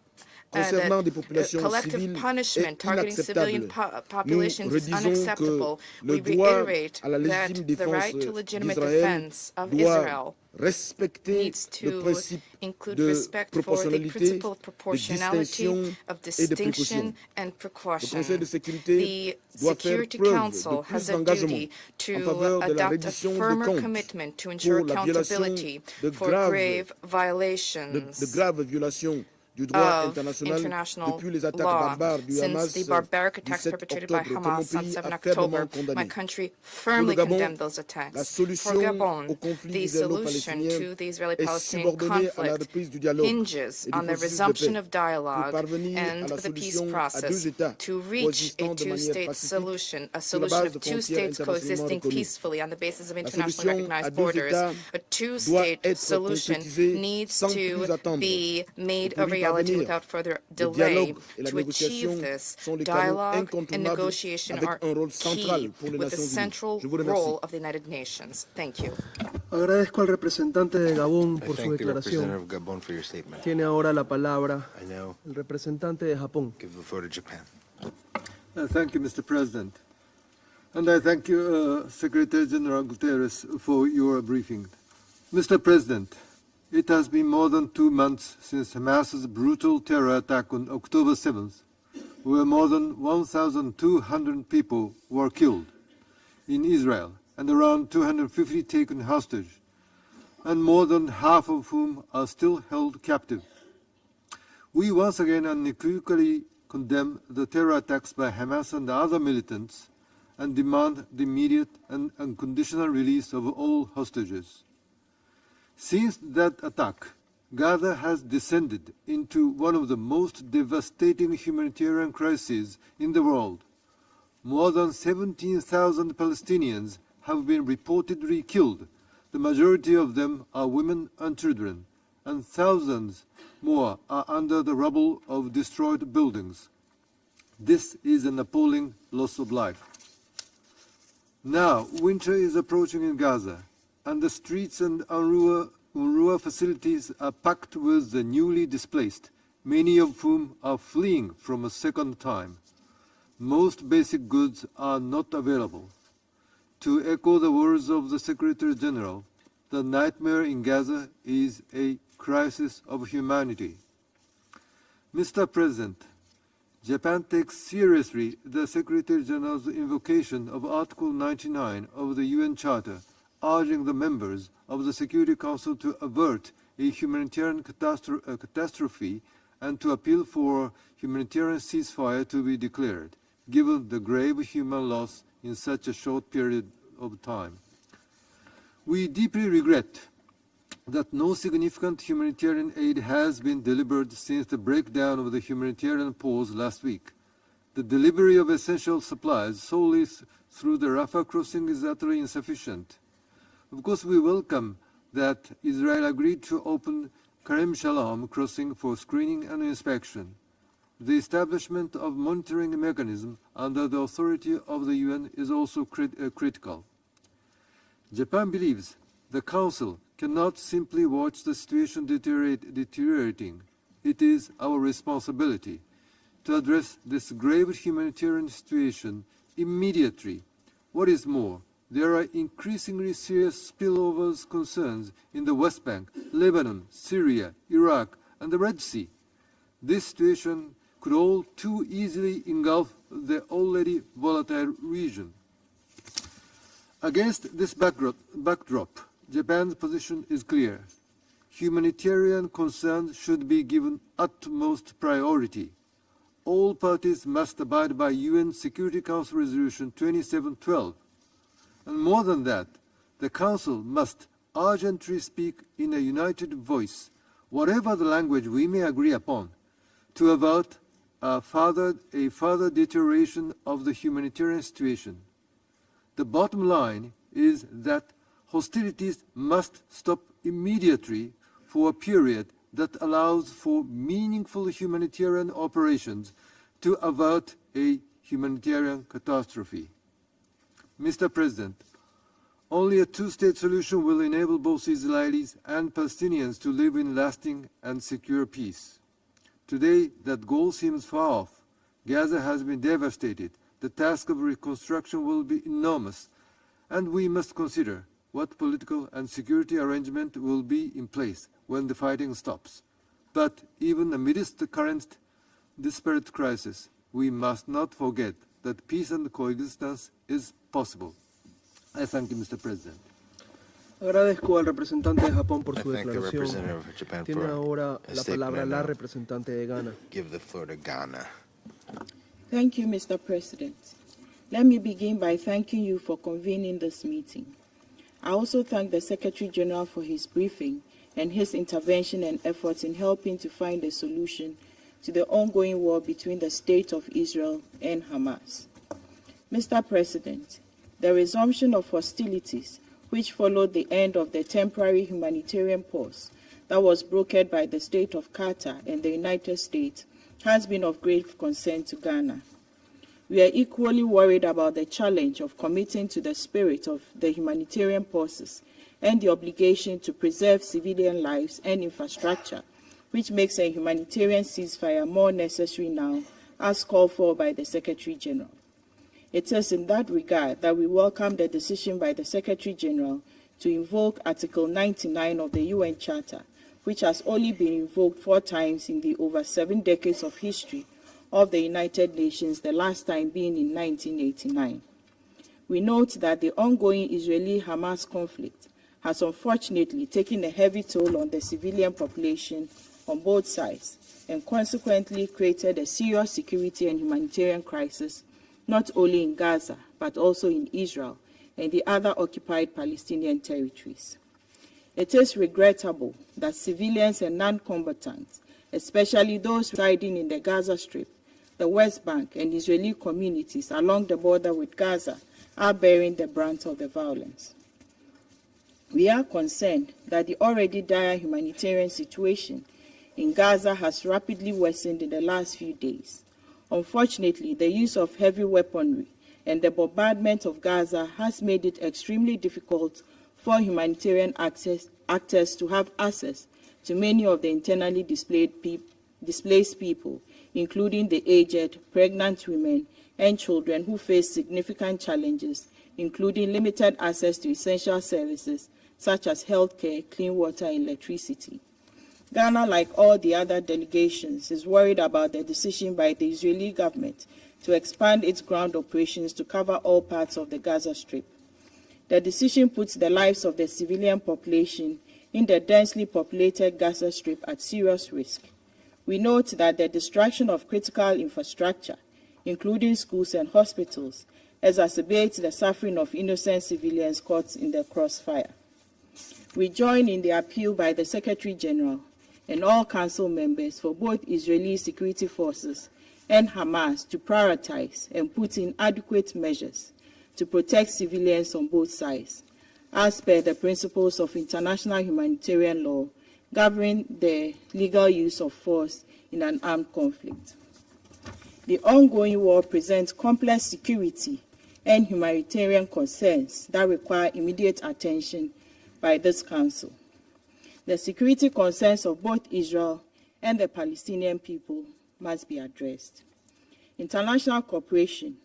collective punishment targeting civilian populations is unacceptable. We reiterate that the right to legitimate defense of Israel needs to include respect for the principle of proportionality, of distinction and precaution. The Security Council has a duty to adopt a firmer commitment to ensure accountability for grave violations of international law. Since the barbaric attacks perpetrated by Hamas on 7 October, my country firmly condemned those attacks. For Gabon, the solution to the Israeli-Palestinian conflict hinges on the resumption of dialogue and the peace process to reach a two-state solution, a solution of two states coexisting peacefully on the basis of internationally recognized borders. A two-state solution needs to be made a reality without further delay. To achieve this, dialogue and negotiation are key, with the central role of the United Nations. Thank you. Agradezco al representante de Gabón por su declaración. Tiene ahora la palabra el representante de Japón. Thank you, Mr. President. And I thank you, Secretary General Guterres, for your briefing. Mr. President, it has been more than 2 months since Hamas's brutal terror attack on October 7th, where more than 1,200 people were killed in Israel and around 250 taken hostage, and more than half of whom are still held captive. We once again unequivocally condemn the terror attacks by Hamas and other militants and demand the immediate and unconditional release of all hostages. Since that attack, Gaza has descended into one of the most devastating humanitarian crises in the world. More than 17,000 Palestinians have been reportedly killed. The majority of them are women and children, and thousands more are under the rubble of destroyed buildings. This is an appalling loss of life. Now, winter is approaching in Gaza, and the streets and UNRWA facilities are packed with the newly displaced, many of whom are fleeing from a second time. Most basic goods are not available. To echo the words of the Secretary General, the nightmare in Gaza is a crisis of humanity. Mr. President, Japan takes seriously the Secretary General's invocation of Article 99 of the UN Charter, urging the members of the Security Council to avert a humanitarian catastrophe and to appeal for humanitarian ceasefire to be declared, given the grave human loss in such a short period of time. We deeply regret that no significant humanitarian aid has been delivered since the breakdown of the humanitarian pause last week. The delivery of essential supplies solely through the Rafah crossing is utterly insufficient. Of course, we welcome that Israel agreed to open Karem Shalom crossing for screening and inspection. The establishment of monitoring mechanism under the authority of the UN is also critical. Japan believes the Council cannot simply watch the situation deteriorating. It is our responsibility to address this grave humanitarian situation immediately. What is more, there are increasingly serious spillover concerns in the West Bank, Lebanon, Syria, Iraq, and the Red Sea. This situation could all too easily engulf the already volatile region. Against this backdrop, Japan's position is clear. Humanitarian concerns should be given utmost priority. All parties must abide by UN Security Council Resolution 2712. And more than that, the Council must urgently speak in a united voice, whatever the language we may agree upon, to avert a further deterioration of the humanitarian situation. The bottom line is that hostilities must stop immediately for a period that allows for meaningful humanitarian operations to avert a humanitarian catastrophe. Mr. President, only a two-state solution will enable both Israelis and Palestinians to live in lasting and secure peace. Today, that goal seems far off. Gaza has been devastated. The task of reconstruction will be enormous, and we must consider what political and security arrangement will be in place when the fighting stops. But even amidst the current disparate crisis, we must not forget that peace and coexistence is possible. I thank you, Mr. President. Agradezco al representante de Japón por su declaración. Tiene ahora la palabra la representante de Ghana. Give the floor to Ghana. Thank you, Mr. President. Let me begin by thanking you for convening this meeting. I also thank the Secretary General for his briefing and his intervention and efforts in helping to find a solution to the ongoing war between the State of Israel and Hamas. Mr. President, the resumption of hostilities, which followed the end of the temporary humanitarian pause that was brokered by the State of Qatar and the United States, has been of great concern to Ghana. We are equally worried about the challenge of committing to the spirit of the humanitarian pauses and the obligation to preserve civilian lives and infrastructure, which makes a humanitarian ceasefire more necessary now, as called for by the Secretary General. It is in that regard that we welcome the decision by the Secretary General to invoke Article 99 of the UN Charter, which has only been invoked 4 times in the over 7 decades of history of the United Nations, the last time being in 1989. We note that the ongoing Israeli-Hamas conflict has unfortunately taken a heavy toll on the civilian population on both sides and consequently created a serious security and humanitarian crisis not only in Gaza but also in Israel and the other occupied Palestinian territories. It is regrettable that civilians and non-combatants, especially those residing in the Gaza Strip, the West Bank, and Israeli communities along the border with Gaza, are bearing the brunt of the violence. We are concerned that the already dire humanitarian situation in Gaza has rapidly worsened in the last few days. Unfortunately, the use of heavy weaponry and the bombardment of Gaza has made it extremely difficult for humanitarian actors to have access to many of the internally displaced people, including the aged, pregnant women, and children who face significant challenges, including limited access to essential services such as healthcare, clean water, and electricity. Ghana, like all the other delegations, is worried about the decision by the Israeli government to expand its ground operations to cover all parts of the Gaza Strip. The decision puts the lives of the civilian population in the densely populated Gaza Strip at serious risk. We note that the destruction of critical infrastructure, including schools and hospitals, exacerbates the suffering of innocent civilians caught in the crossfire. We join in the appeal by the Secretary General and all Council members for both Israeli security forces and Hamas to prioritize and put in adequate measures to protect civilians on both sides, as per the principles of international humanitarian law governing the legal use of force in an armed conflict. The ongoing war presents complex security and humanitarian concerns that require immediate attention by this Council. The security concerns of both Israel and the Palestinian people must be addressed. International cooperation,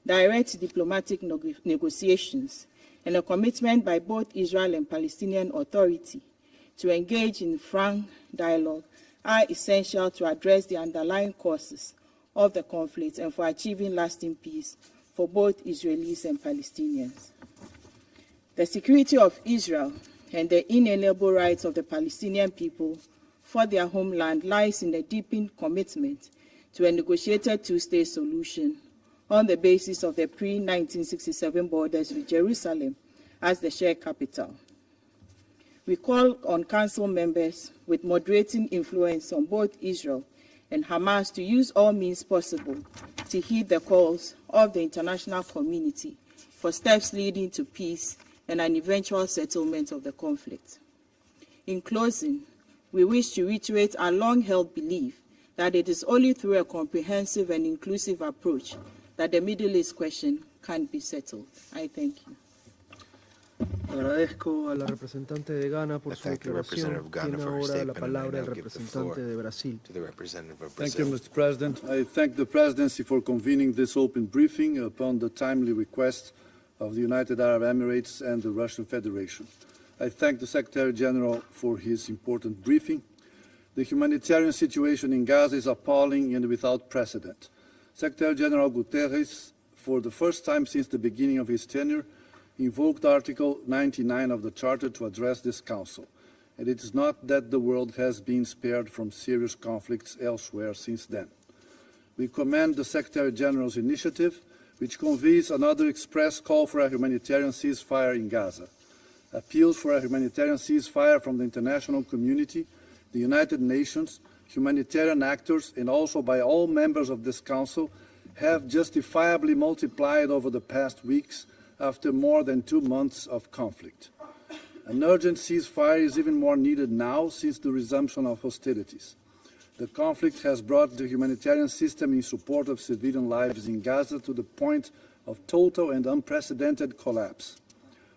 direct diplomatic negotiations, and a commitment by both Israel and Palestinian Authority to engage in frank dialogue are essential to address the underlying causes of the conflict and for achieving lasting peace for both Israelis and Palestinians. The security of Israel and the inalienable rights of the Palestinian people for their homeland lies in a deepened commitment to a negotiated two-state solution on the basis of the pre-1967 borders with Jerusalem as the shared capital. We call on Council members with moderating influence on both Israel and Hamas to use all means possible to heed the calls of the international community for steps leading to peace and an eventual settlement of the conflict. In closing, we wish to reiterate our long-held belief that it is only through a comprehensive and inclusive approach that the Middle East question can be settled. I thank you. Agradezco a la representante de Ghana por su declaración. Tiene ahora la palabra el representante de Brasil. Thank you, Mr. President. I thank the Presidency for convening this open briefing upon the timely request of the United Arab Emirates and the Russian Federation. I thank the Secretary General for his important briefing. The humanitarian situation in Gaza is appalling and without precedent. Secretary General Guterres, for the first time since the beginning of his tenure, invoked Article 99 of the Charter to address this Council, and it is not that the world has been spared from serious conflicts elsewhere since then. We commend the Secretary General's initiative, which convenes another express call for a humanitarian ceasefire in Gaza. Appeals for a humanitarian ceasefire from the international community, the United Nations, humanitarian actors, and also by all members of this Council have justifiably multiplied over the past weeks after more than 2 months of conflict. An urgent ceasefire is even more needed now since the resumption of hostilities. The conflict has brought the humanitarian system in support of civilian lives in Gaza to the point of total and unprecedented collapse.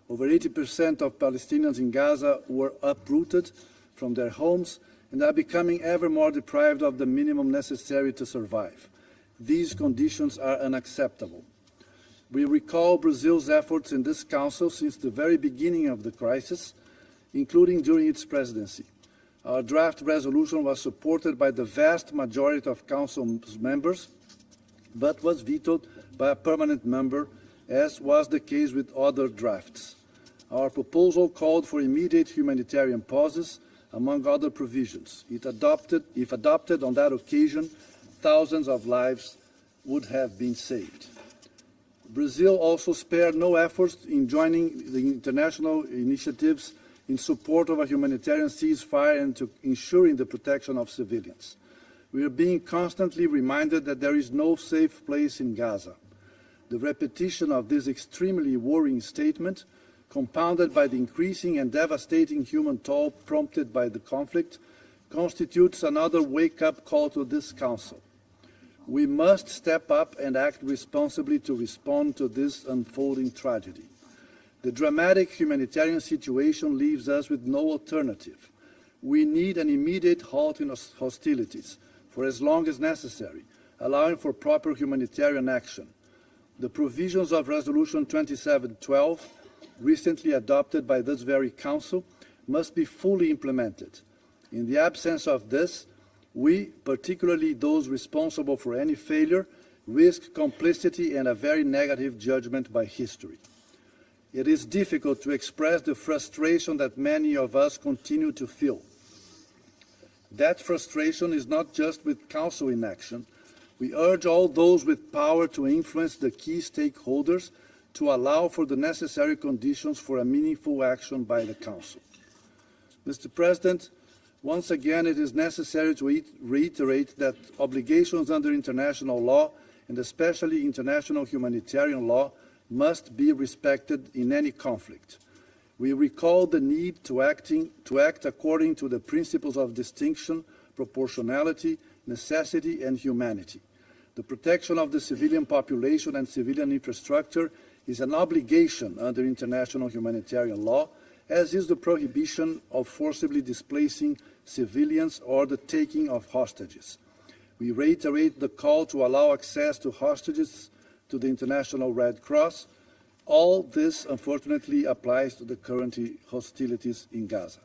Over 80% of Palestinians in Gaza were uprooted from their homes and are becoming ever more deprived of the minimum necessary to survive. These conditions are unacceptable. We recall Brazil's efforts in this Council since the very beginning of the crisis, including during its presidency. Our draft resolution was supported by the vast majority of Council members, but was vetoed by a permanent member, as was the case with other drafts. Our proposal called for immediate humanitarian pauses, among other provisions. If adopted on that occasion, thousands of lives would have been saved. Brazil also spared no efforts in joining the international initiatives in support of a humanitarian ceasefire and to ensuring the protection of civilians. We are being constantly reminded that there is no safe place in Gaza. The repetition of this extremely worrying statement, compounded by the increasing and devastating human toll prompted by the conflict, constitutes another wake-up call to this Council. We must step up and act responsibly to respond to this unfolding tragedy. The dramatic humanitarian situation leaves us with no alternative. We need an immediate halt in hostilities for as long as necessary, allowing for proper humanitarian action. The provisions of Resolution 2712, recently adopted by this very Council, must be fully implemented. In the absence of this, we, particularly those responsible for any failure, risk complicity and a very negative judgment by history. it is difficult to express the frustration that many of us continue to feel. That frustration is not just with Council inaction. We urge all those with power to influence the key stakeholders to allow for the necessary conditions for a meaningful action by the Council. Mr. President, once again, it is necessary to reiterate that obligations under international law, and especially international humanitarian law, must be respected in any conflict. We recall the need to act according to the principles of distinction, proportionality, necessity, and humanity. The protection of the civilian population and civilian infrastructure is an obligation under international humanitarian law, as is the prohibition of forcibly displacing civilians or the taking of hostages. We reiterate the call to allow access to hostages to the International Red Cross. All this, unfortunately, applies to the current hostilities in Gaza.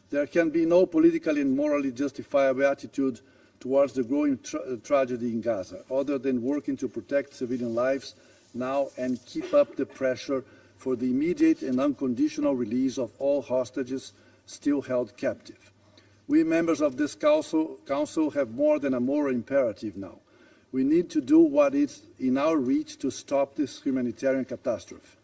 There can be no politically and morally justifiable attitude towards the growing tragedy in Gaza, other than working to protect civilian lives now and keep up the pressure for the immediate and unconditional release of all hostages still held captive. We members of this Council have more than a moral imperative now. We need to do what is in our reach to stop this humanitarian catastrophe.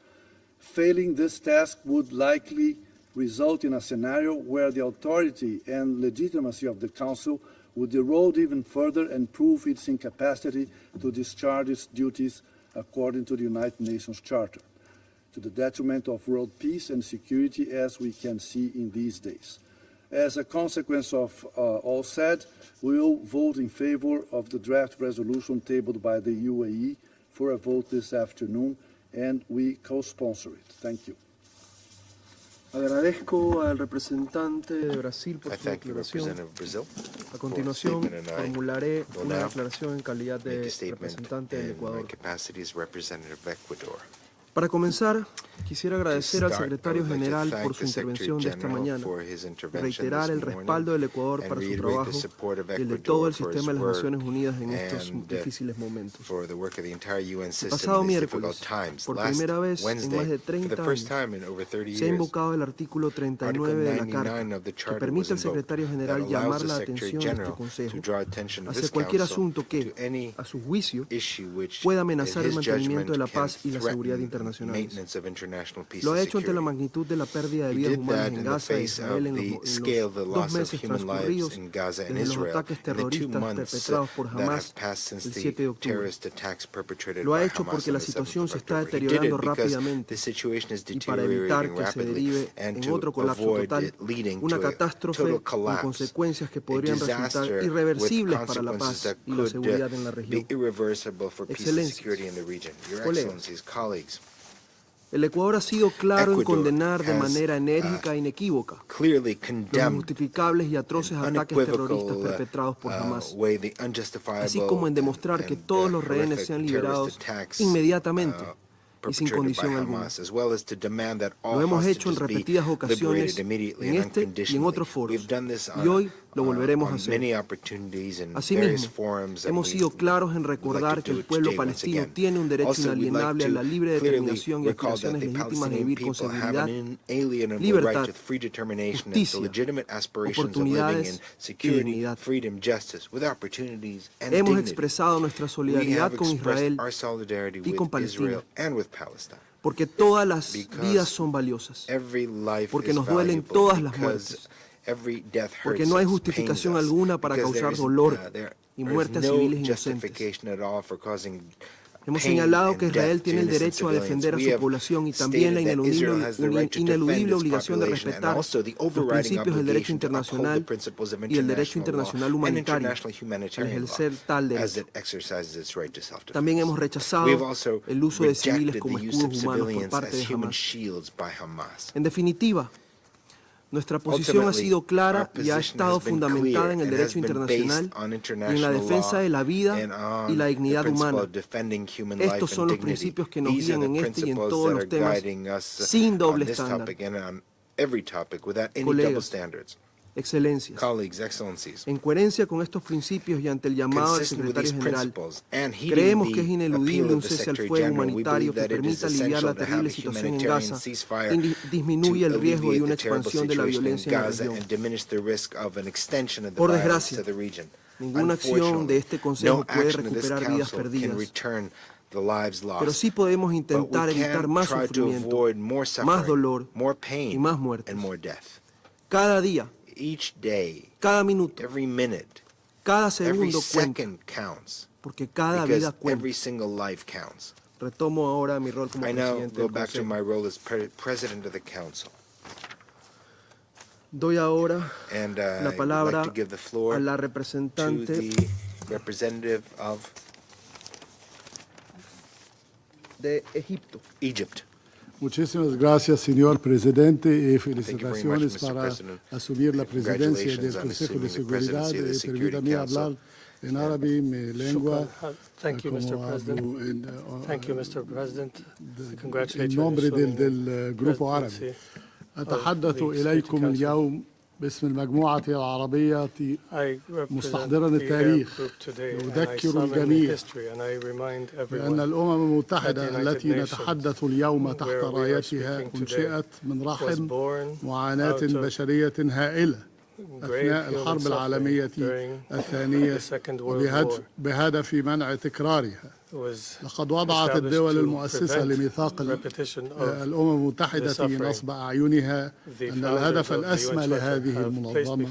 Failing this task would likely result in a scenario where the authority and legitimacy of the Council would erode even further and prove its incapacity to discharge its duties according to the United Nations Charter, to the detriment of world peace and security, as we can see in these days. As a consequence of all said, we will vote in favor of the draft resolution tabled by the UAE for a vote this afternoon, and we co-sponsor it. Thank you. Agradezco al representante de Brasil por su declaración. A continuación, formularé una declaración en calidad de representante del Ecuador. Para comenzar, quisiera agradecer al secretario general por su intervención de esta mañana, reiterar el respaldo del Ecuador para su trabajo y el de todo el sistema de las Naciones Unidas en estos difíciles momentos. El pasado miércoles, por primera vez en más de 30 años, se ha invocado el artículo 39 de la Carta, que permite al secretario general llamar la atención de este Consejo hacia cualquier asunto que, a su juicio, pueda amenazar el mantenimiento de la paz y la seguridad internacional. Lo ha hecho ante la magnitud de la pérdida de vidas humanas en Gaza e Israel en los 2 meses transcurridos desde los ataques terroristas perpetrados por Hamas el 7 de octubre. Lo ha hecho porque la situación se está deteriorando rápidamente y para evitar que se derive en otro colapso total, una catástrofe con consecuencias que podrían resultar irreversibles para la paz y la seguridad en la región. Excelencias, colegas, el Ecuador ha sido claro en condenar de manera enérgica e inequívoca los injustificables y atroces ataques terroristas perpetrados por Hamas, así como en demostrar que todos los rehenes sean liberados inmediatamente y sin condición alguna. Lo hemos hecho en repetidas ocasiones en este y en otros foros, y hoy lo volveremos a hacer. Asimismo, hemos sido claros en recordar que el pueblo palestino tiene un derecho inalienable a la libre determinación y aspiraciones legítimas de vivir con seguridad, libertad, justicia, oportunidades y dignidad. Hemos expresado nuestra solidaridad con Israel y con Palestina, porque todas las vidas son valiosas, porque nos duelen todas las muertes, porque no hay justificación alguna para causar dolor y muerte a civiles inocentes. Hemos señalado que Israel tiene el derecho a defender a su población y también la ineludible obligación de respetar los principios del derecho internacional y el derecho internacional humanitario al ejercer tal derecho. También hemos rechazado el uso de civiles como escudos humanos por parte de Hamas. En definitiva, nuestra posición ha sido clara y ha estado fundamentada en el derecho internacional y en la defensa de la vida y la dignidad humana. Estos son los principios que nos guían en este y en todos los temas, sin doble estándar. Colegas, Excelencias, colleagues, excellencies, en coherencia con estos principios y ante el llamado del secretario general, creemos que es ineludible un cese al fuego humanitario que permita aliviar la terrible situación en Gaza y disminuya el riesgo de una expansión de la violencia en la región. Por desgracia, ninguna acción de este Consejo puede recuperar vidas perdidas, pero sí podemos intentar evitar más sufrimiento, más dolor y más muertes. Cada día, cada minuto, cada segundo cuenta, porque cada vida cuenta. Retomo ahora mi rol como presidente del Consejo. Doy ahora la palabra a la representante de Egipto. Muchísimas gracias, señor presidente, y felicitaciones para asumir la presidencia del Consejo de Seguridad. Permítame hablar en árabe, mi lengua. Thank you, Mr. President. Thank you, Mr. President. En nombre del Grupo Árabe. أتحدث إليكم اليوم باسم المجموعة العربية مستحضرا التاريخ، يذكر الجميع بأن الأمم المتحدة التي نتحدث اليوم تحت رايتها أنشئت من رحم معاناة بشرية هائلة أثناء الحرب العالمية الثانية بهدف منع تكرارها. لقد وضعت الدول المؤسسة لميثاق الأمم المتحدة نصب أعينها أن الهدف الأسمى لهذه المنظمة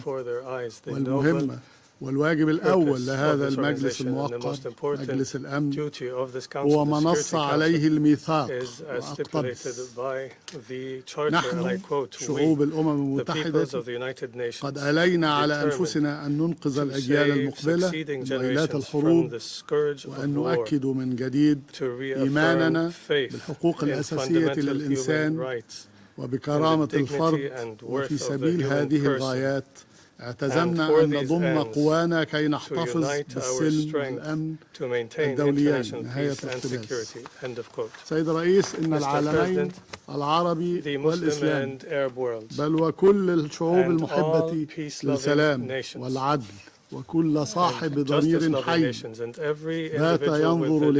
والمهمة والواجب الأول لهذا المجلس المؤقت مجلس الأمن هو ما نص عليه الميثاق وأقتبس: نحن شعوب الأمم المتحدة قد ألينا على أنفسنا أن ننقذ الأجيال المقبلة من ويلات الحروب وأن نؤكد من جديد إيماننا بالحقوق الأساسية للإنسان وبكرامة الفرد. وفي سبيل هذه الغايات اعتزمنا أن نضم قوانا كي نحتفظ بالسلم والأمن الدوليين. نهاية الاقتباس. سيد الرئيس، إن العالمين العربي والإسلامي بل وكل الشعوب المحبة للسلام والعدل وكل صاحب ضمير حي بات ينظر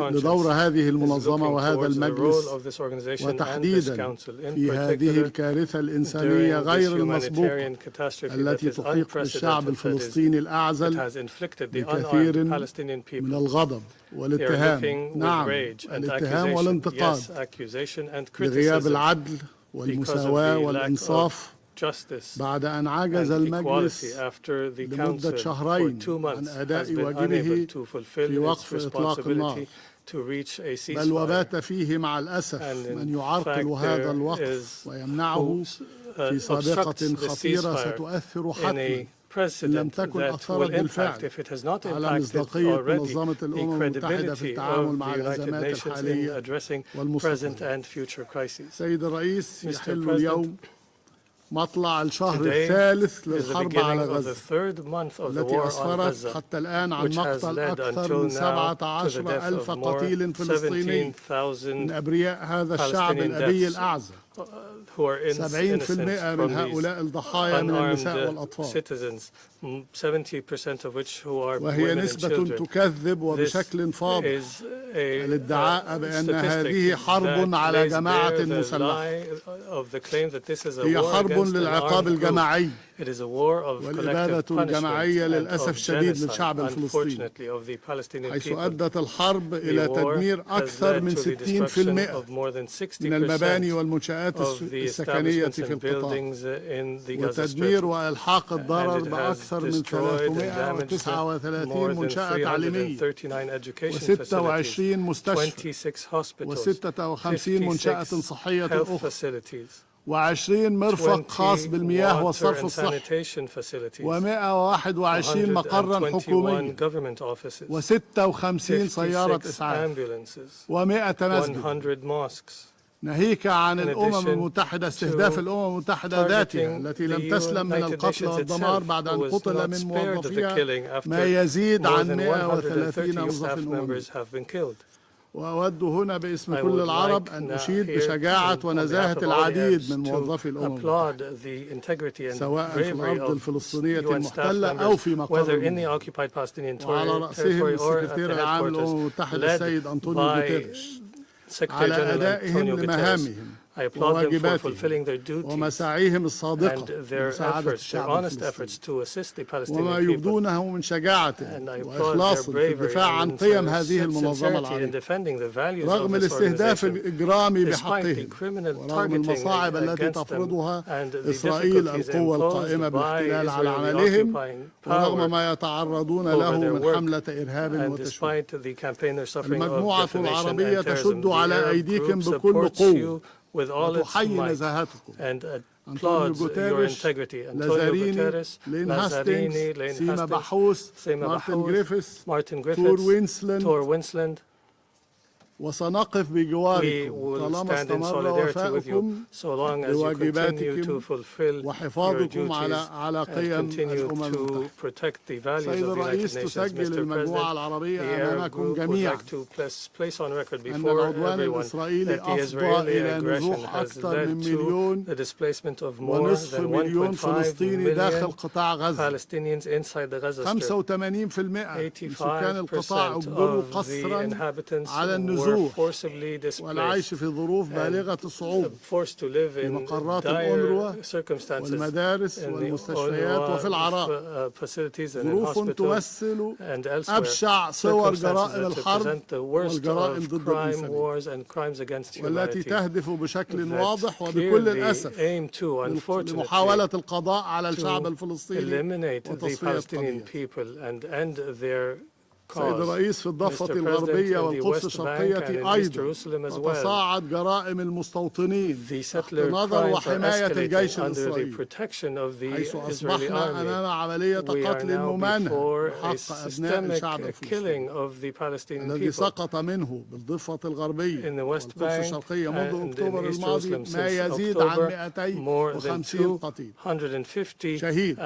لدور هذه المنظمة وهذا المجلس وتحديدا في هذه الكارثة الإنسانية غير المسبوقة التي تحيق بالشعب الفلسطيني الأعزل بكثير من الغضب والاتهام، نعم الاتهام والانتقاد، لغياب العدل والمساواة والإنصاف بعد أن عجز المجلس لمدة شهرين عن أداء واجبه في وقف إطلاق النار، بل وبات فيه مع الأسف من يعرقل هذا الوقف ويمنعه في سابقة خطيرة ستؤثر حتما إن لم تكن أثرت بالفعل على مصداقية منظمة الأمم المتحدة في التعامل مع الأزمات الحالية والمستقبلية. سيد الرئيس، يحل اليوم مطلع الشهر الثالث للحرب على غزة التي أسفرت حتى الآن عن مقتل أكثر من 17,000 قتيل فلسطيني من أبرياء هذا الشعب الأبي الأعزل. 70% من هؤلاء الضحايا من النساء والأطفال، وهي نسبة تكذب وبشكل فاضح الادعاء بأن هذه حرب على جماعة مسلحة. هي حرب للعقاب الجماعي والإبادة الجماعية للأسف الشديد للشعب الفلسطيني، حيث أدت الحرب إلى تدمير أكثر من 60% من المباني والمنشآت السكنية في القطاع، وتدمير وإلحاق الضرر بأكثر من 339 منشأة تعليمية و26 مستشفى و56 منشأة صحية أخرى و20 مرفق خاص بالمياه والصرف الصحي و121 مقرا حكوميا و56 سيارة إسعاف و100 مسجد، ناهيك عن الأمم المتحدة استهداف الأمم المتحدة ذاتها التي لم تسلم من القتل والدمار بعد أن قتل من موظفيها ما يزيد عن 130 موظف أممي. وأود هنا باسم كل العرب أن أشيد بشجاعة ونزاهة العديد من موظفي الأمم المتحدة سواء في الأرض الفلسطينية المحتلة أو في مقر وعلى رأسهم السكرتير العام للأمم المتحدة السيد أنطونيو غوتيريش على أدائهم لمهامهم وواجباتهم ومساعيهم الصادقة لمساعدة الشعب الفلسطيني وما يبدونه من شجاعة وإخلاص في الدفاع عن قيم هذه المنظمة العربية رغم الاستهداف الإجرامي بحقهم ورغم المصاعب التي تفرضها إسرائيل القوة القائمة بالاحتلال على عملهم ورغم ما يتعرضون له من حملة إرهاب وتشويه. المجموعة العربية تشد على أيديكم بكل قوة وتحيي نزاهتكم. أنطونيو غوتيريش، لازاريني، لين هاستينغز، سيما بحوث، مارتن جريفيث، تور وينسلاند، وسنقف بجواركم طالما استمر وفاؤكم بواجباتكم وحفاظكم على قيم الأمم المتحدة. سيد الرئيس، تسجل المجموعة العربية أمامكم جميعا أن العدوان الإسرائيلي أفضى إلى نزوح أكثر من 1.5 مليون فلسطيني داخل قطاع غزة. 85% من سكان القطاع أجبروا قسرا على النزوح والعيش في ظروف بالغة الصعوبة في مقرات الأونروا والمدارس والمستشفيات وفي العراء، ظروف تمثل أبشع صور جرائم الحرب والجرائم ضد الإنسانية والتي تهدف بشكل واضح وبكل الأسف لمحاولة القضاء على الشعب الفلسطيني وتصفية قضيته. سيد الرئيس، في الضفة الغربية والقدس الشرقية أيضا وتصاعد جرائم المستوطنين تحت نظر وحماية الجيش الإسرائيلي، حيث أصبحنا أمام عملية قتل ممنهج حق أبناء الشعب الفلسطيني الذي سقط منه بالضفة الغربية والقدس الشرقية منذ أكتوبر الماضي ما يزيد عن 250 قتيل شهيد،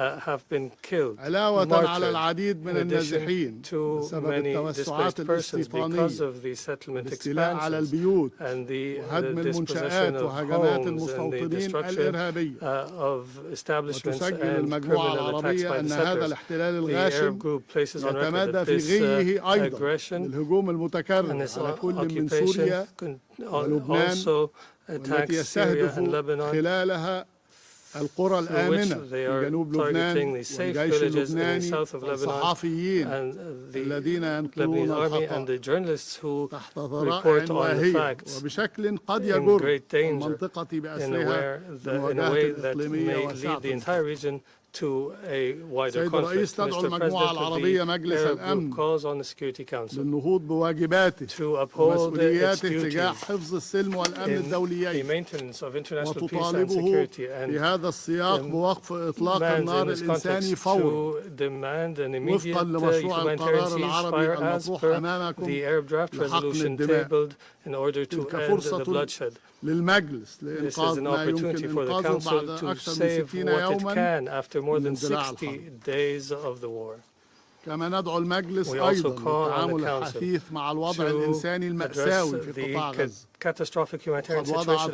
علاوة على العديد من النازحين بسبب التوسعات الاستيطانية، الاستيلاء على البيوت وهدم المنشآت وهجمات المستوطنين الإرهابية. وتسجل المجموعة العربية أن هذا الاحتلال الغاشم يتمادى في غيه أيضا بالهجوم المتكرر على كل من سوريا ولبنان والتي يستهدف خلالها القرى الآمنة في جنوب لبنان والجيش اللبناني والصحفيين الذين ينقلون الحقائق تحت ذرائع واهية وبشكل قد يجر المنطقة بأسرها للمواجهة الإقليمية واسعة. سيد الرئيس، تدعو المجموعة العربية مجلس الأمن للنهوض بواجباته ومسؤولياته تجاه حفظ السلم والأمن الدوليين، وتطالبه في هذا السياق بوقف إطلاق النار الإنساني فورا وفقا لمشروع القرار العربي المطروح أمامكم لحقن الدماء. تلك فرصة للمجلس لإنقاذ ما يمكن إنقاذه بعد أكثر من 60 يوما من اندلاع الحرب. كما ندعو المجلس أيضا للتعامل الحثيث مع الوضع الإنساني المأساوي في قطاع غزة. وقد وضعت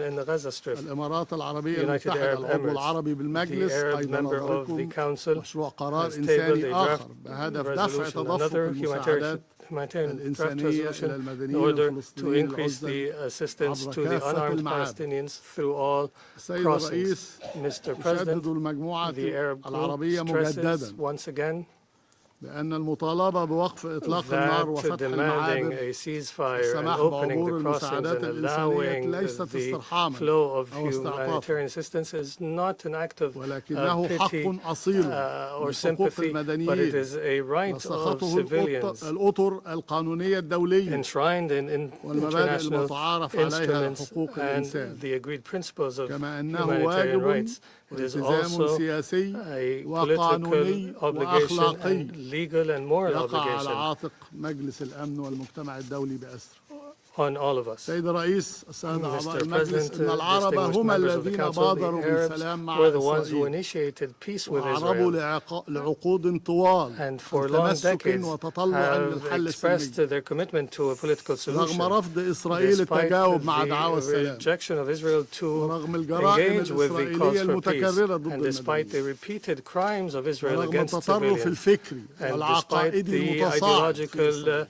الإمارات العربية المتحدة العضو العربي بالمجلس أيضا نظركم مشروع قرار إنساني آخر بهدف دفع تدفق المساعدات الإنسانية إلى المدنيين الفلسطينيين عبر كافة المعابر. السيد الرئيس، تشدد المجموعة العربية مجددا بأن المطالبة بوقف إطلاق النار وفتح المعابر والسماح بعبور المساعدات الإنسانية ليست استرحاما أو استعطافا، ولكنه حق أصيل من حقوق المدنيين وسخطه الأطر القانونية الدولية والمبادئ المتعارف عليها لحقوق الإنسان، كما أنه واجب والتزام سياسي وقانوني وأخلاقي يقع على عاتق مجلس الأمن والمجتمع الدولي بأسره. on all of us. سيد الرئيس، السادة أعضاء Mr. المجلس، President, إن العرب distinguished هم members of the الذين Council, the بادروا Arabs بالسلام مع were the ones who إسرائيل initiated peace with وعربوا Israel لعقود طوال and for long بتمسك decades وتطلع have للحل expressed السلمي their commitment to a political solution رغم رفض إسرائيل despite التجاوب مع دعاوى the السلام rejection of Israel to ورغم الجرائم engage with the calls الإسرائيلية for peace المتكررة ضد and despite the المدنيين repeated crimes of Israel ورغم against التطرف civilians الفكري and despite والعقائدي the المتصاعد في ideological إسرائيل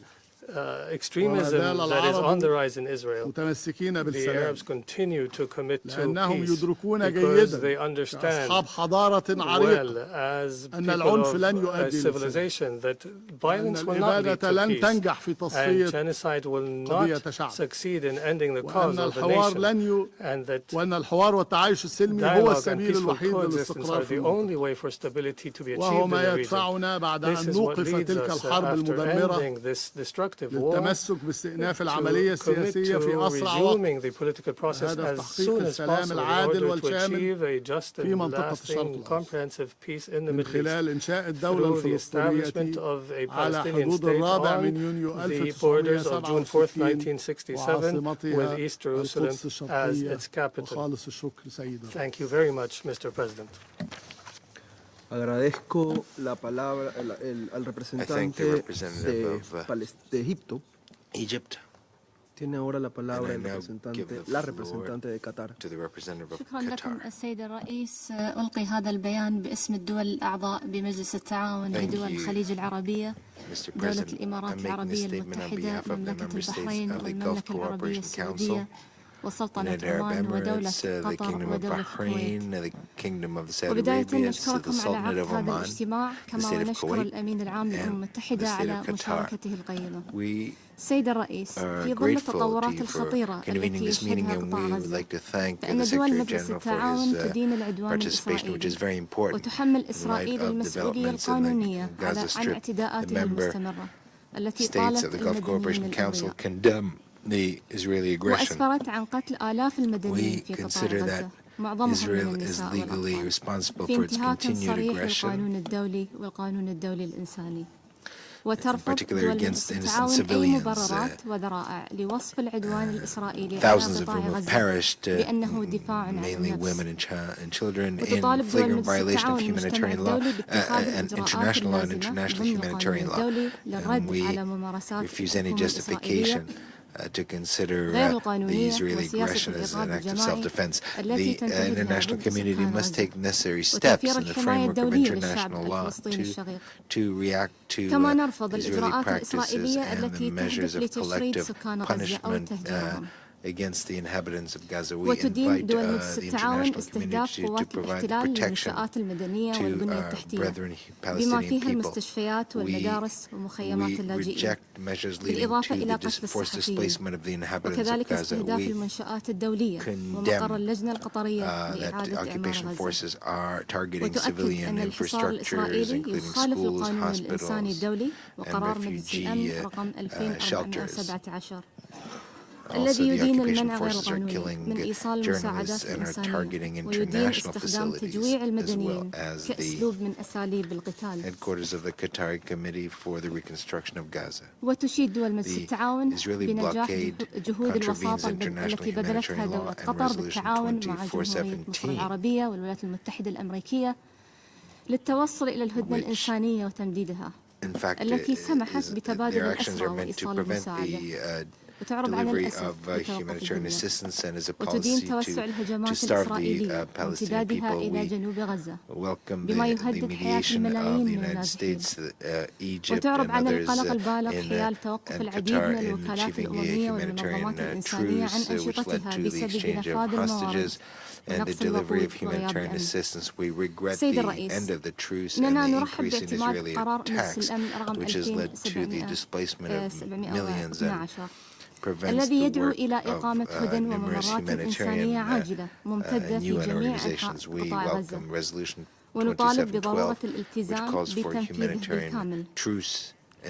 extremism that is on the rise in Israel. متمسكين The بالسلام Arabs continue to commit to لأنهم peace يدركون because they جيدا understand كأصحاب حضارة well عريقة as أن people العنف of لن a يؤدي civilization that وأن violence will not lead الإبادة to لن peace تنجح في and تصفية genocide will قضية not شعب succeed in ending the وأن cause of a الحوار nation and that وأن الحوار والتعايش السلمي هو dialogue and السبيل peaceful الوحيد coexistence للاستقرار are في the المنطقة only way for stability to be وهو achieved in ما the region. يدفعنا بعد This أن is what نوقف leads تلك us الحرب after المدمرة ending this destructive war للتمسك باستئناف to العملية commit السياسية في to أسرع وقت resuming the political process بهدف as تحقيق soon as السلام possible in العادل order to والشامل achieve a just في and منطقة الشرق lasting الأوسط comprehensive peace in the من Middle East خلال إنشاء الدولة through the establishment الفلسطينية of a على Palestinian حدود state الرابع on من يونيو the borders of June 4th, 1967 1967 with وعاصمتها East Jerusalem القدس as الشرقية its capital. وخالص الشكر سيد الرئيس. Thank you very much, Mr. President. Agradezco la palabra al representante de Egipto. Egypt. Tiene ahora la palabra la representante de Qatar. شكرا لكم السيد الرئيس. ألقي هذا البيان باسم الدول الأعضاء بمجلس التعاون لدول الخليج العربية، دولة الإمارات العربية المتحدة، مملكة البحرين والمملكة العربية السعودية وسلطنة عمان ودولة قطر ودولة الكويت. وبداية نشكركم على عقد هذا الاجتماع كما ونشكر الأمين العام للأمم المتحدة على مشاركته القيمة. سيد الرئيس، في ظل التطورات الخطيرة التي يشهدها قطاع غزة، فإن دول مجلس التعاون تدين العدوان الإسرائيلي وتحمل إسرائيل المسؤولية القانونية عن اعتداءاتها المستمرة التي طالت المدنيين الأبرياء وأسفرت عن قتل آلاف المدنيين في قطاع غزة، معظمهم من النساء والأطفال، في انتهاك صريح للقانون الدولي والقانون الدولي الإنساني. وترفض دول مجلس التعاون أي مبررات وذرائع لوصف العدوان الإسرائيلي على قطاع غزة بأنه دفاع عن النفس، وتطالب دول مجلس التعاون المجتمع الدولي باتخاذ الإجراءات اللازمة ضمن القانون الدولي للرد على ممارسات الحكومة الإسرائيلية to consider the Israeli aggression as an act of self-defense. The international community must take necessary steps in the framework of international law to react to Israeli practices and the measures of collective punishment against the inhabitants of Gaza. We invite the international community to provide protection to brethren Palestinian people. We reject measures leading to the forced displacement of the inhabitants of Gaza. We condemn that the occupation forces are targeting civilian infrastructures, including schools, hospitals, and refugee shelters. الذي يدين المنع غير القانوني من إيصال المساعدات الإنسانية ويدين استخدام تجويع المدنيين كأسلوب من أساليب القتال. وتشيد دول مجلس التعاون بنجاح جهود الوساطة التي بذلتها دولة قطر بالتعاون مع جمهورية مصر العربية والولايات المتحدة الأمريكية للتوصل إلى الهدنة الإنسانية وتمديدها التي سمحت بتبادل الأسرى وإيصال المساعدة. وتعرب عن الأسف بتوقف الدنيا وتدين توسع الهجمات الإسرائيلية وامتدادها إلى جنوب غزة بما يهدد حياة الملايين من النازحين. وتعرب عن القلق البالغ حيال توقف العديد من الوكالات الأممية والمنظمات الإنسانية عن أنشطتها بسبب نفاذ الموارد ونقص الوقود وغياب الأمن. سيد الرئيس، إننا نرحب باعتماد قرار مجلس الأمن رقم 2712 الذي يدعو إلى إقامة هدى وممرات إنسانية عاجلة ممتدة في جميع أنحاء قطاع غزة، ونطالب بضرورة الالتزام بتنفيذه بالكامل،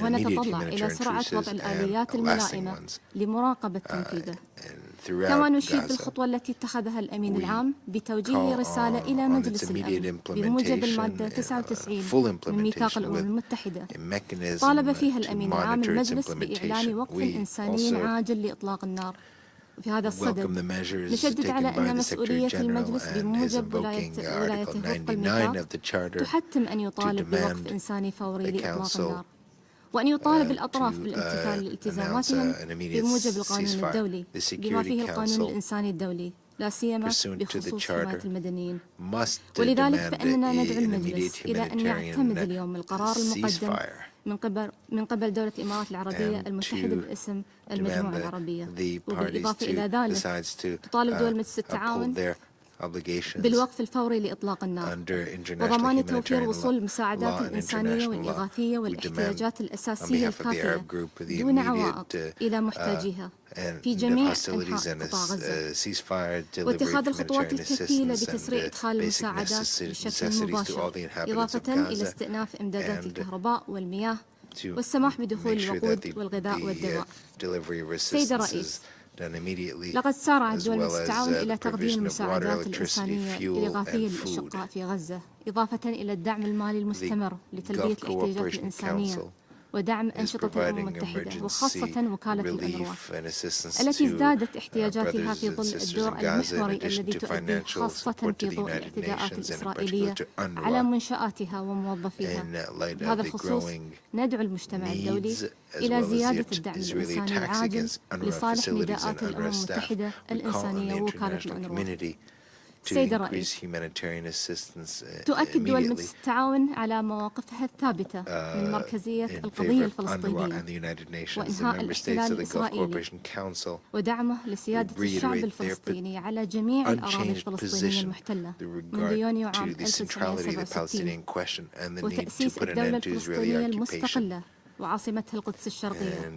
ونتطلع إلى سرعة وضع الآليات الملائمة لمراقبة تنفيذه. throughout نشيد Gaza, بالخطوة التي اتخذها الأمين العام بتوجيه رسالة إلى مجلس الأمن بموجب المادة 99 من ميثاق الأمم المتحدة. طالب فيها الأمين العام المجلس بإعلان وقف إنساني عاجل لإطلاق النار. وفي هذا الصدد نشدد على أن مسؤولية المجلس بموجب ولايته وفق الميثاق تحتم أن يطالب بوقف إنساني فوري لإطلاق النار، وأن يطالب الأطراف بالامتثال لالتزاماتهم بموجب القانون الدولي بما فيه القانون الإنساني الدولي، لا سيما بخصوص حماية المدنيين. ولذلك فإننا ندعو المجلس إلى أن يعتمد اليوم القرار المقدم من قبل دولة الإمارات العربية المتحدة باسم المجموعة العربية. وبالإضافة إلى ذلك تطالب دول مجلس التعاون بالوقف الفوري لإطلاق النار وضمان توفير وصول المساعدات الإنسانية والإغاثية والاحتياجات الأساسية الكافية دون عوائق إلى محتاجيها في جميع أنحاء قطاع غزة، واتخاذ الخطوات الكفيلة بتسريع إدخال المساعدات بشكل مباشر، إضافة إلى استئناف إمدادات الكهرباء والمياه والسماح بدخول الوقود والغذاء والدواء. سيد الرئيس، لقد سارعت دول مجلس التعاون إلى تقديم المساعدات الإنسانية الإغاثية للأشقاء في غزة، إضافة إلى الدعم المالي المستمر لتلبية الاحتياجات الإنسانية ودعم أنشطة الأمم المتحدة وخاصة وكالة الأنروا التي ازدادت احتياجاتها في ظل الدور المحوري الذي تؤديه خاصة في ضوء الاعتداءات الإسرائيلية على منشآتها وموظفيها. بهذا الخصوص ندعو المجتمع الدولي إلى زيادة الدعم الإنساني العاجل لصالح نداءات الأمم المتحدة الإنسانية ووكالة الأنروا. سيد الرئيس، تؤكد دول مجلس التعاون على مواقفها الثابتة من مركزية القضية الفلسطينية وإنهاء الاحتلال الإسرائيلي ودعمه لسيادة الشعب الفلسطيني على جميع الأراضي الفلسطينية المحتلة منذ يونيو عام 1967 وتأسيس الدولة الفلسطينية المستقلة وعاصمتها القدس الشرقية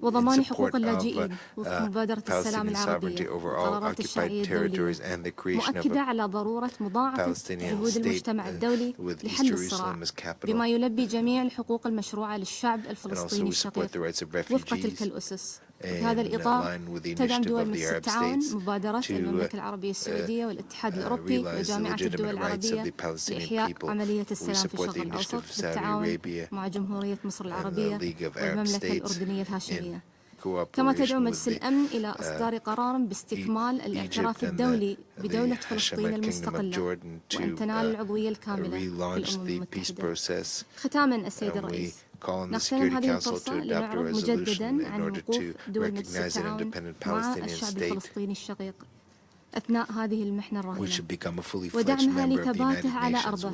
وضمان حقوق اللاجئين وفق مبادرة السلام العربية وقرارات الشرعية الدولية، مؤكدة على ضرورة مضاعفة جهود المجتمع الدولي لحل الصراع بما يلبي جميع الحقوق المشروعة للشعب الفلسطيني الشقيق وفق تلك الأسس. في هذا الإطار تدعم دول مجلس التعاون مبادرة المملكة العربية السعودية والاتحاد الأوروبي وجامعة الدول العربية لإحياء عملية السلام في الشرق الأوسط بالتعاون مع جمهورية مصر العربية والمملكة الأردنية الهاشمية. كما تدعو مجلس الأمن إلى إصدار قرار باستكمال الاعتراف الدولي بدولة فلسطين المستقلة وأن تنال العضوية الكاملة للأمم المتحدة. ختاما السيد الرئيس، نغتنم هذه الفرصة لنعرض مجددا عن وقوف دول مجلس التعاون مع الشعب الفلسطيني الشقيق أثناء هذه المحنة الرهينة ودعمها لثباته على أرضه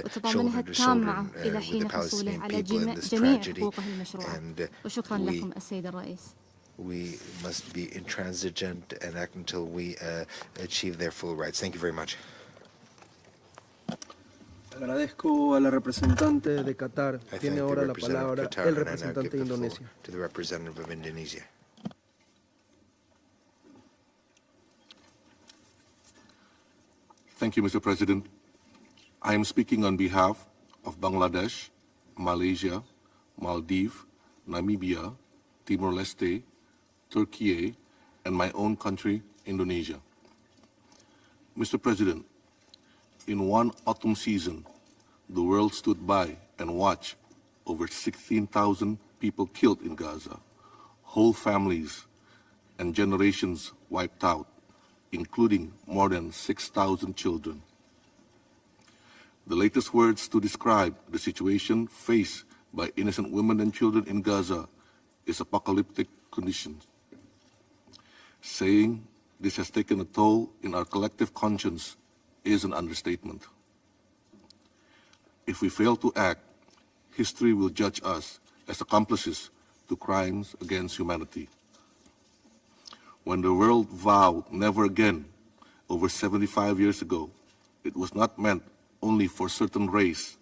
وتضامنها التام معه إلى حين حصوله على جميع حقوقه المشروعة. وشكرا لكم السيد الرئيس. We must be intransigent and act until we achieve their full rights. Thank you very much. Agradezco a la representante de Qatar. Tiene ahora la palabra el representante de Indonesia. To the representative of Indonesia. Thank you, Mr. President. I am speaking on behalf of Bangladesh, Malaysia, Maldives, Namibia, Timor-Leste, Turkey, and my own country, Indonesia. Mr. President, in one autumn season, the world stood by and watched over 16,000 people killed in Gaza, whole families and generations wiped out, including more than 6,000 children. The latest words to describe the situation faced by innocent women and children in Gaza is apocalyptic conditions. Saying this has taken a toll in our collective conscience is an understatement. If we fail to act, history will judge us as accomplices to crimes against humanity. When the world vowed never again over 75 years ago, it was not meant only for certain race,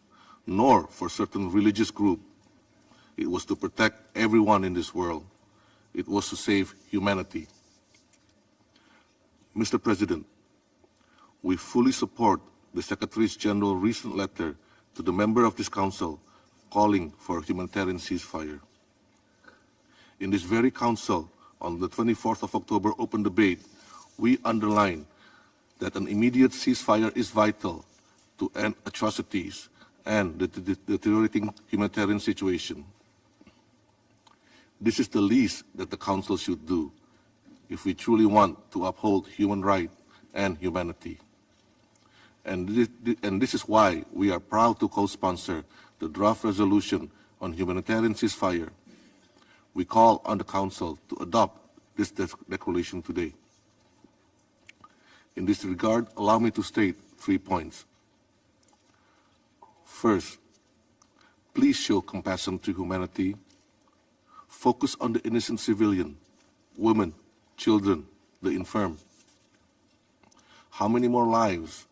nor for certain religious group. It was to protect everyone in this world. It was to save humanity. Mr. President, we fully support the Secretary General's recent letter to the member of this Council calling for a humanitarian ceasefire. In this very Council, on the 24th of October open debate, we underline that an immediate ceasefire is vital to end atrocities and the deteriorating humanitarian situation. This is the least that the Council should do if we truly want to uphold human rights and humanity. And this is why we are proud to co-sponsor the draft resolution on humanitarian ceasefire. We call on the Council to adopt this declaration today. In this regard, allow me to state 3 points. First, please show compassion to humanity. Focus on the innocent civilian, women, children, the infirm. How many more lives,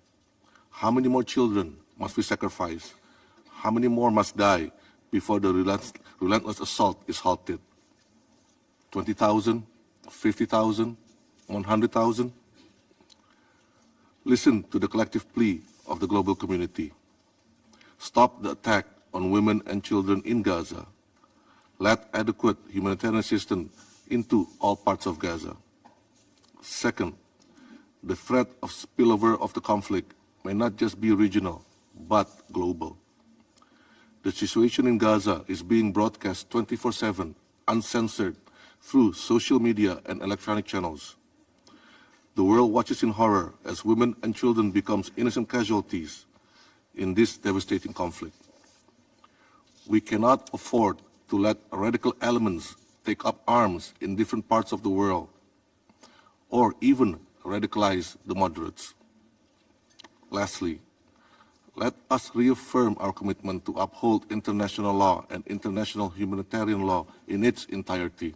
how many more children must we sacrifice? How many more must die before the relentless assault is halted? 20,000, 50,000, 100,000? Listen to the collective plea of the global community. Stop the attack on women and children in Gaza. Let adequate humanitarian assistance into all parts of Gaza. Second, the threat of spillover of the conflict may not just be regional, but global. The situation in Gaza is being broadcast 24/7, uncensored, through social media and electronic channels. The world watches in horror as women and children become innocent casualties in this devastating conflict. We cannot afford to let radical elements take up arms in different parts of the world, or even radicalize the moderates. Lastly, let us reaffirm our commitment to uphold international law and international humanitarian law in its entirety.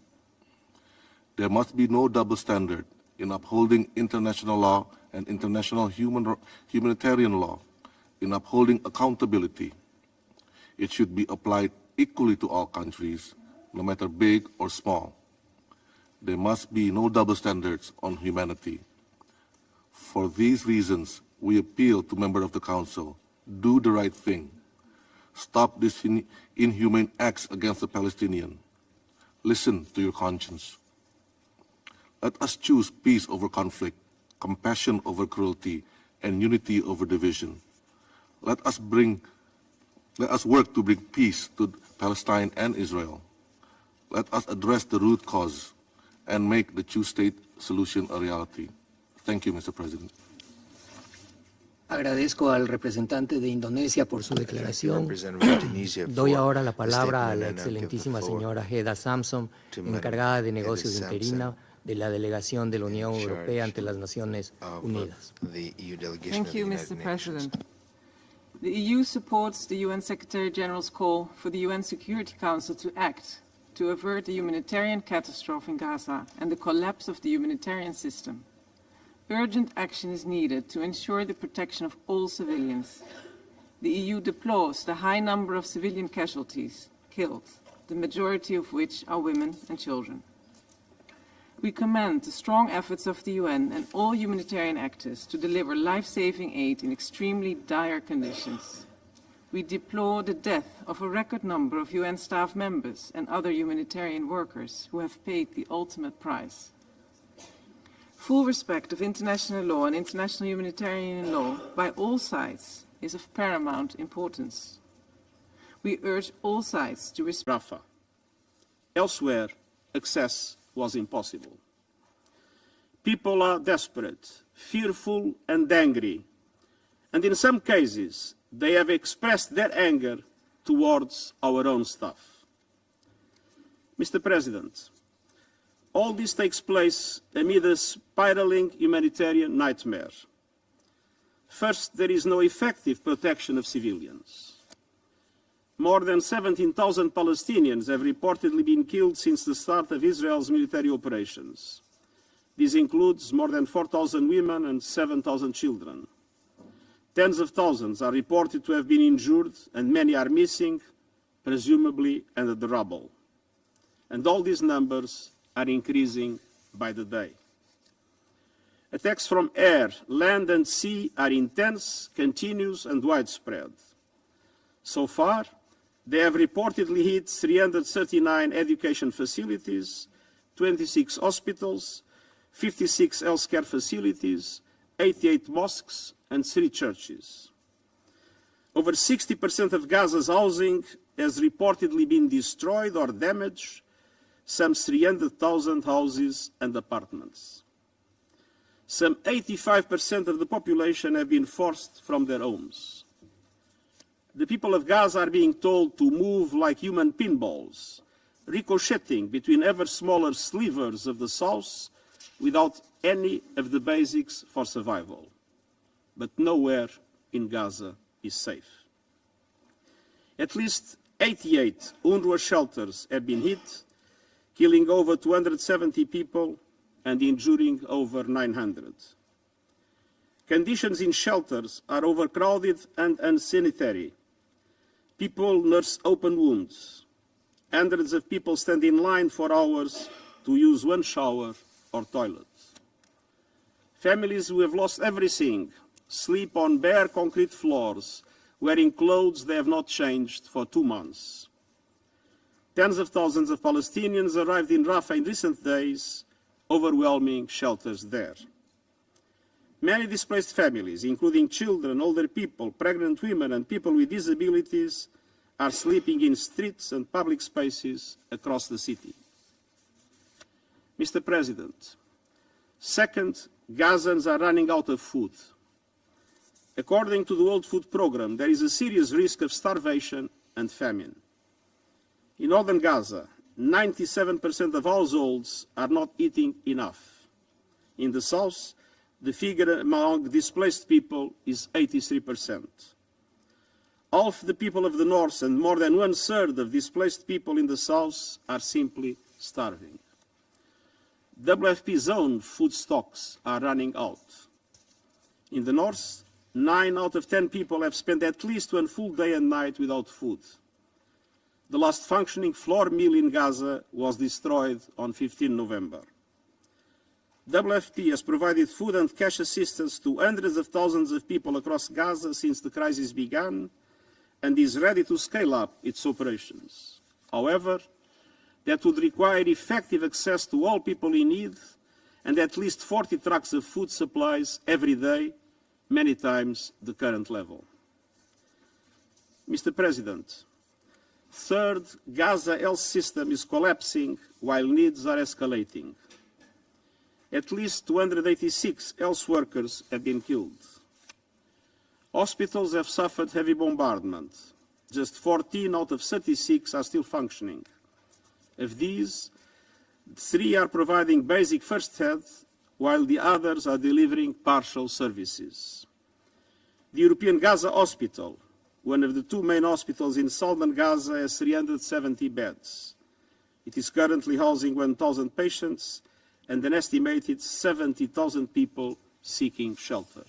There must be no double standard in upholding international law and international humanitarian law, in upholding accountability. It should be applied equally to all countries, no matter big or small. There must be no double standards on humanity. For these reasons, we appeal to members of the Council, do the right thing. Stop these inhumane acts against the Palestinians. Listen to your conscience. Let us choose peace over conflict, compassion over cruelty, and unity over division. Let us work to bring peace to Palestine and Israel. Let us address the root cause and make the two-state solution a reality. Thank you, Mr. President. Agradezco al representante de Indonesia por su declaración. Doy ahora la palabra a la excelentísima señora Heda Samson, encargada de negocios interina de la delegación de la Unión Europea ante las Naciones Unidas. Thank you, Mr. President. The EU supports the UN Secretary-General's call for the UN Security Council to act to avert the humanitarian catastrophe in Gaza and the collapse of the humanitarian system. Urgent action is needed to ensure the protection of all civilians. The EU deplores the high number of civilian casualties killed, the majority of which are women and children. We commend the strong efforts of the UN and all humanitarian actors to deliver life-saving aid in extremely dire conditions. We deplore the death of a record number of UN staff members and other humanitarian workers who have paid the ultimate price. Full respect of international law and international humanitarian law by all sides is of paramount importance. We urge all sides to respect Rafah. Elsewhere, access was impossible. People are desperate, fearful and angry, and in some cases they have expressed their anger towards our own staff. Mr. President, all this takes place amid a spiraling humanitarian nightmare. First, there is no effective protection of civilians. More than 17,000 Palestinians have reportedly been killed since the start of Israel's military operations. This includes more than 4,000 women and 7,000 children. Tens of thousands are reported to have been injured and many are missing, presumably under the rubble. And all these numbers are increasing by the day. Attacks from air, land and sea are intense, continuous and widespread. So far, they have reportedly hit 339 education facilities, 26 hospitals, 56 healthcare facilities, 88 mosques, and 3 churches. Over 60% of Gaza's housing has reportedly been destroyed or damaged, some 300,000 houses and apartments. Some 85% of the population have been forced from their homes. The people of Gaza are being told to move like human pinballs, ricocheting between ever smaller slivers of the south without any of the basics for survival. But nowhere in Gaza is safe. At least 88 UNRWA shelters have been hit, killing over 270 people and injuring over 900. Conditions in shelters are overcrowded and unsanitary. People nurse open wounds. Hundreds of people stand in line for hours to use one shower or toilet. Families who have lost everything sleep on bare concrete floors, wearing clothes they have not changed for 2 months. Tens of thousands of Palestinians arrived in Rafah in recent days, overwhelming shelters there. Many displaced families, including children, older people, pregnant women, and people with disabilities, are sleeping in streets and public spaces across the city. Mr. President, second, Gazans are running out of food. According to the World Food Programme, there is a serious risk of starvation and famine. In northern Gaza, 97% of households are not eating enough. In the south, the figure among displaced people is 83%. Half the people of the north and more than 1/3 of displaced people in the south are simply starving. WFP's own food stocks are running out. In the north, 9 out of 10 people have spent at least 1 full day and night without food. The last functioning flour mill in Gaza was destroyed on 15 November. WFP has provided food and cash assistance to hundreds of thousands of people across Gaza since the crisis began and is ready to scale up its operations. However, that would require effective access to all people in need and at least 40 trucks of food supplies every day, many times the current level. Mr. President, third, Gaza health system is collapsing while needs are escalating. At least 286 health workers have been killed. Hospitals have suffered heavy bombardment. Just 14 out of 36 are still functioning. Of these, 3 are providing basic first aid, while the others are delivering partial services. The European Gaza Hospital, one of the 2 main hospitals in southern Gaza, has 370 beds. It is currently housing 1,000 patients and an estimated 70,000 people seeking shelter.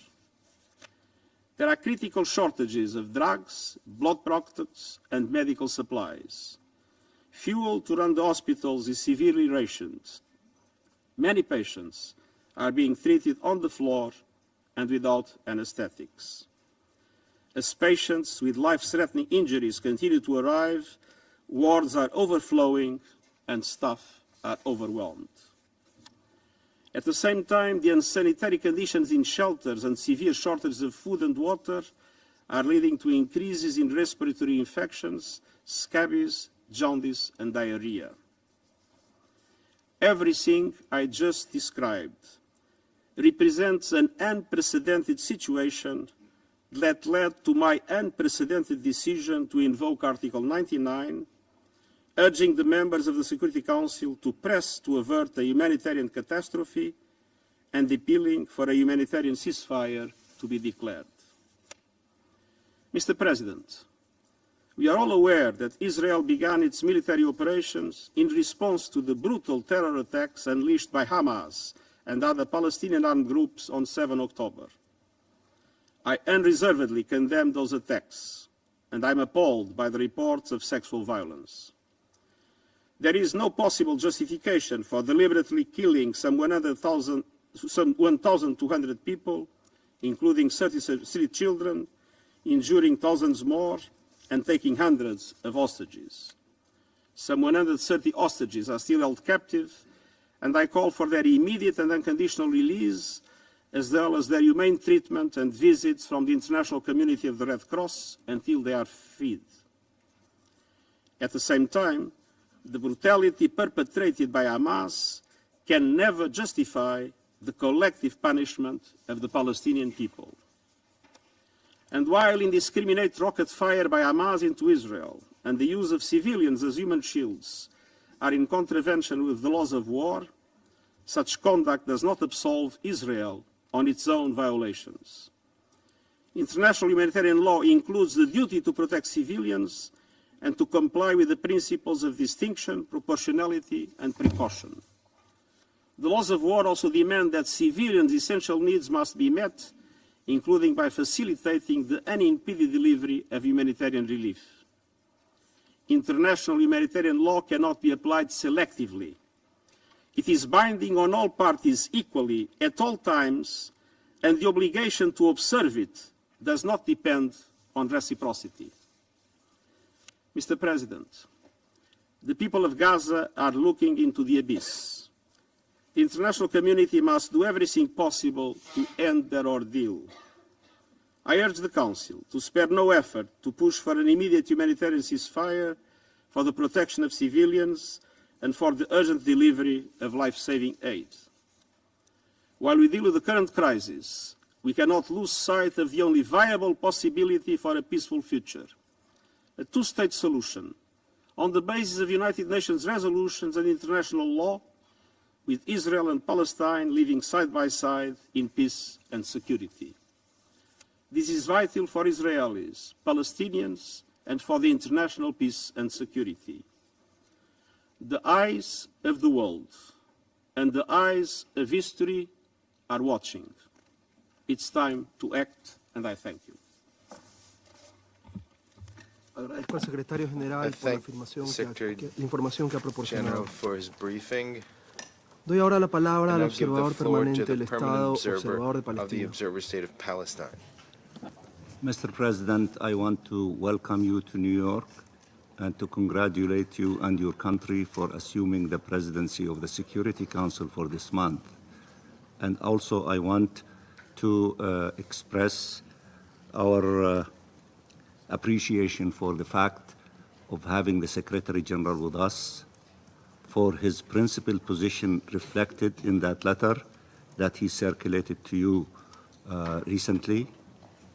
There are critical shortages of drugs, blood products, and medical supplies. Fuel to run the hospitals is severely rationed. Many patients are being treated on the floor and without anesthetics. As patients with life-threatening injuries continue to arrive, wards are overflowing and staff are overwhelmed. At the same time, the unsanitary conditions in shelters and severe shortages of food and water are leading to increases in respiratory infections, scabies, jaundice, and diarrhea. Everything I just described represents an unprecedented situation that led to my unprecedented decision to invoke Article 99, urging the members of the Security Council to press to avert a humanitarian catastrophe and appealing for a humanitarian ceasefire to be declared. Mr. President, we are all aware that Israel began its military operations in response to the brutal terror attacks unleashed by Hamas and other Palestinian armed groups on 7 October. I unreservedly condemn those attacks, and I am appalled by the reports of sexual violence. There is no possible justification for deliberately killing some 1,200 people, including 33 children, injuring thousands more, and taking hundreds of hostages. Some 130 hostages are still held captive, and I call for their immediate and unconditional release, as well as their humane treatment and visits from the international community of the Red Cross until they are freed. At the same time, the brutality perpetrated by Hamas can never justify the collective punishment of the Palestinian people. And while indiscriminate rocket fire by Hamas into Israel and the use of civilians as human shields are in contravention with the laws of war, such conduct does not absolve Israel on its own violations. International humanitarian law includes the duty to protect civilians and to comply with the principles of distinction, proportionality, and precaution. The laws of war also demand that civilians' essential needs must be met, including by facilitating the unimpeded delivery of humanitarian relief. International humanitarian law cannot be applied selectively. It is binding on all parties equally at all times, and the obligation to observe it does not depend on reciprocity. Mr. President, the people of Gaza are looking into the abyss. The international community must do everything possible to end their ordeal. I urge the Council to spare no effort to push for an immediate humanitarian ceasefire, for the protection of civilians, and for the urgent delivery of life-saving aid. While we deal with the current crisis, we cannot lose sight of the only viable possibility for a peaceful future: a two-state solution on the basis of United Nations resolutions and international law, with Israel and Palestine living side by side in peace and security. This is vital for Israelis, Palestinians, and for the international peace and security. The eyes of the world and the eyes of history are watching. It's time to act, and I thank you. Agradezco al secretario general por la información que ha proporcionado. Doy ahora la palabra al observador permanente del Estado, observador de Palestina. Mr. President, I want to welcome you to New York and to congratulate you and your country for assuming the presidency of the Security Council for this month. And also I want to express our appreciation for the fact of having the Secretary General with us, for his principled position reflected in that letter that he circulated to you recently,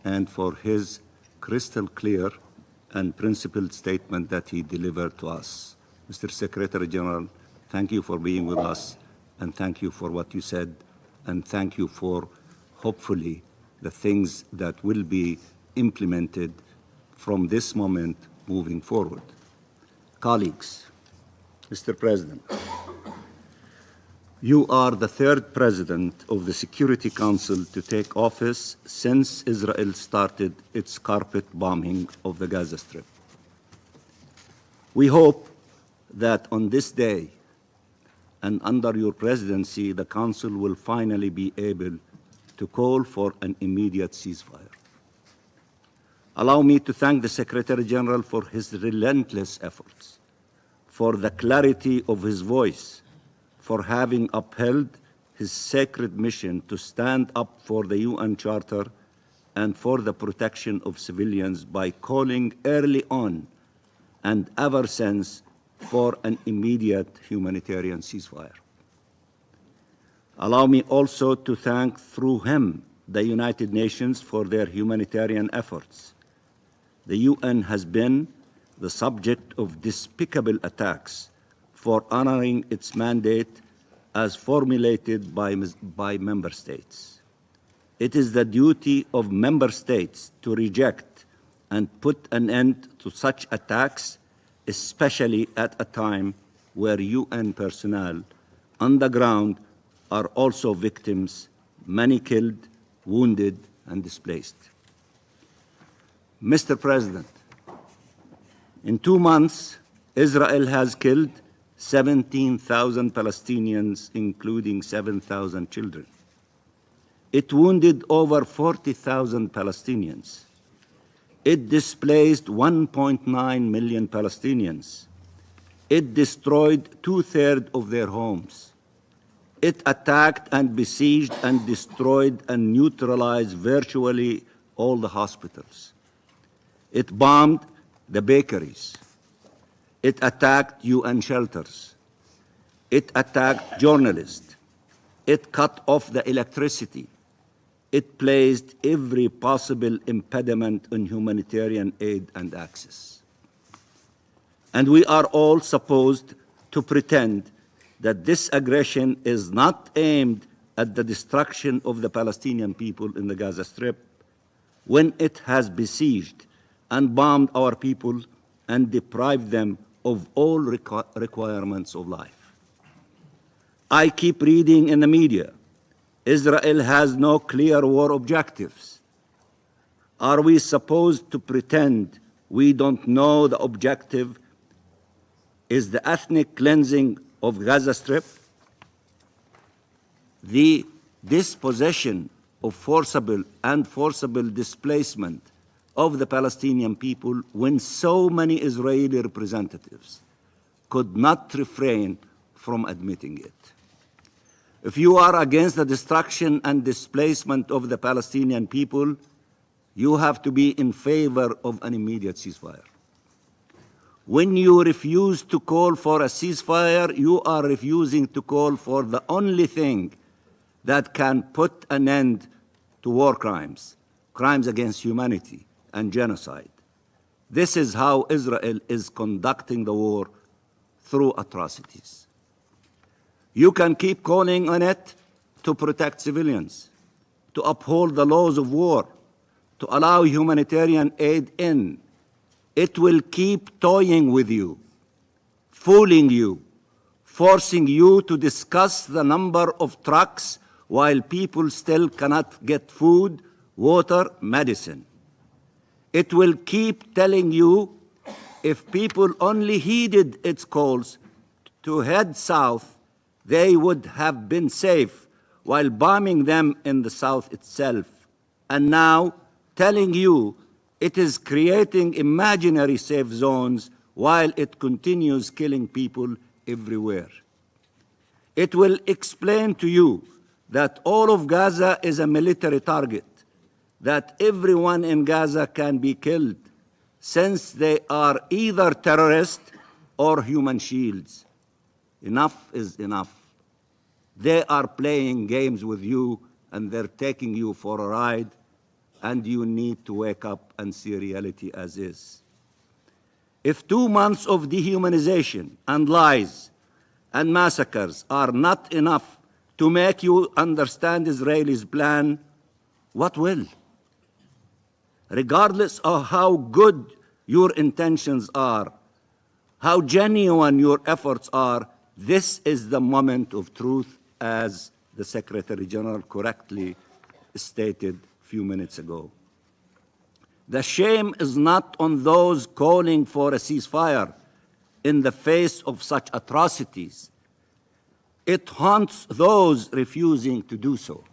and for his crystal clear and principled statement that he delivered to us. Mr. Secretary General, thank you for being with us, and thank you for what you said, and thank you for, hopefully, the things that will be implemented from this moment moving forward. Colleagues, Mr. President, you are the third president of the Security Council to take office since Israel started its carpet bombing of the Gaza Strip. We hope that on this day and under your presidency, the Council will finally be able to call for an immediate ceasefire. Allow me to thank the Secretary General for his relentless efforts, for the clarity of his voice, for having upheld his sacred mission to stand up for the UN Charter and for the protection of civilians by calling early on and ever since for an immediate humanitarian ceasefire. Allow me also to thank through him the United Nations for their humanitarian efforts. The UN has been the subject of despicable attacks for honoring its mandate as formulated by member states. It is the duty of member states to reject and put an end to such attacks, especially at a time where UN personnel on the ground are also victims, many killed, wounded, and displaced. Mr. President, in 2 months, Israel has killed 17,000 Palestinians, including 7,000 children. It wounded over 40,000 Palestinians. It displaced 1.9 million Palestinians. It destroyed 2/3 of their homes. It attacked and besieged and destroyed and neutralized virtually all the hospitals. It bombed the bakeries. It attacked UN shelters. It attacked journalists. It cut off the electricity. It placed every possible impediment on humanitarian aid and access. And we are all supposed to pretend that this aggression is not aimed at the destruction of the Palestinian people in the Gaza Strip when it has besieged and bombed our people and deprived them of all requirements of life. I keep reading in the media, Israel has no clear war objectives. Are we supposed to pretend we don't know the objective is the ethnic cleansing of Gaza Strip? The dispossession of forcible displacement of the Palestinian people when so many Israeli representatives could not refrain from admitting it. If you are against the destruction and displacement of the Palestinian people, you have to be in favor of an immediate ceasefire. When you refuse to call for a ceasefire, you are refusing to call for the only thing that can put an end to war crimes, crimes against humanity, and genocide. This is how Israel is conducting the war, through atrocities. You can keep calling on it to protect civilians, to uphold the laws of war, to allow humanitarian aid in. It will keep toying with you, fooling you, forcing you to discuss the number of trucks while people still cannot get food, water, medicine. It will keep telling you if people only heeded its calls to head south, they would have been safe while bombing them in the south itself. And now telling you it is creating imaginary safe zones while it continues killing people everywhere. It will explain to you that all of Gaza is a military target, that everyone in Gaza can be killed, since they are either terrorists or human shields. Enough is enough. They are playing games with you and they're taking you for a ride, and you need to wake up and see reality as is. If 2 months of dehumanization and lies and massacres are not enough to make you understand Israel's plan, what will? Regardless of how good your intentions are, how genuine your efforts are, this is the moment of truth, as the Secretary General correctly stated a few minutes ago. The shame is not on those calling for a ceasefire in the face of such atrocities. It haunts those refusing to do so.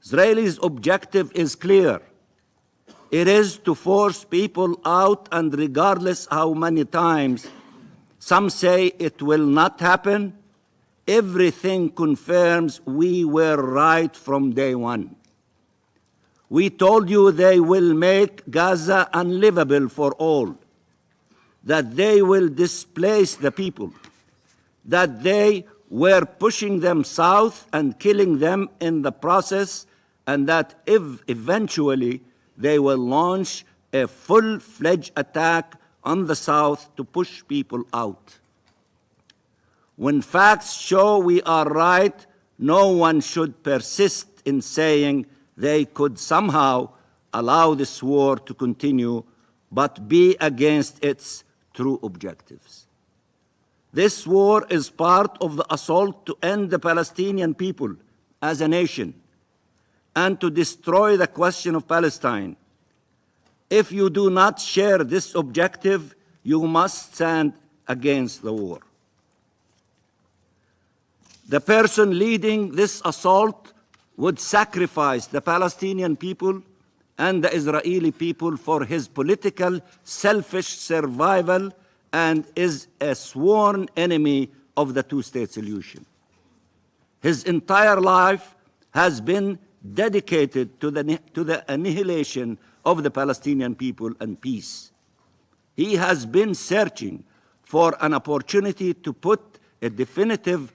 Israel's objective is clear. It is to force people out, and regardless how many times some say it will not happen, everything confirms we were right from day one. We told you they will make Gaza unlivable for all, that they will displace the people, that they were pushing them south and killing them in the process, and that eventually they will launch a full-fledged attack on the south to push people out. When facts show we are right, no one should persist in saying they could somehow allow this war to continue, but be against its true objectives. This war is part of the assault to end the Palestinian people as a nation and to destroy the question of Palestine. If you do not share this objective, you must stand against the war. The person leading this assault would sacrifice the Palestinian people and the Israeli people for his political, selfish survival, and is a sworn enemy of the two-state solution. His entire life has been dedicated to the annihilation of the Palestinian people and peace. He has been searching for an opportunity to put a definitive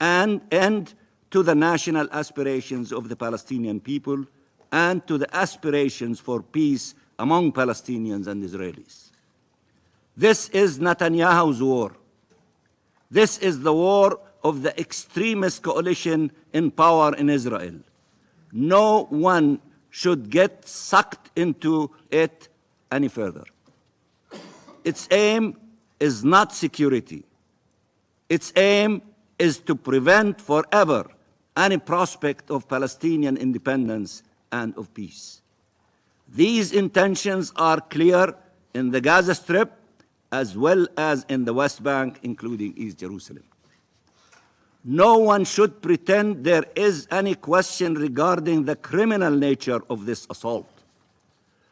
end to the national aspirations of the Palestinian people and to the aspirations for peace among Palestinians and Israelis. This is Netanyahu's war. This is the war of the extremist coalition in power in Israel. No one should get sucked into it any further. Its aim is not security. Its aim is to prevent forever any prospect of Palestinian independence and of peace. These intentions are clear in the Gaza Strip as well as in the West Bank, including East Jerusalem. No one should pretend there is any question regarding the criminal nature of this assault.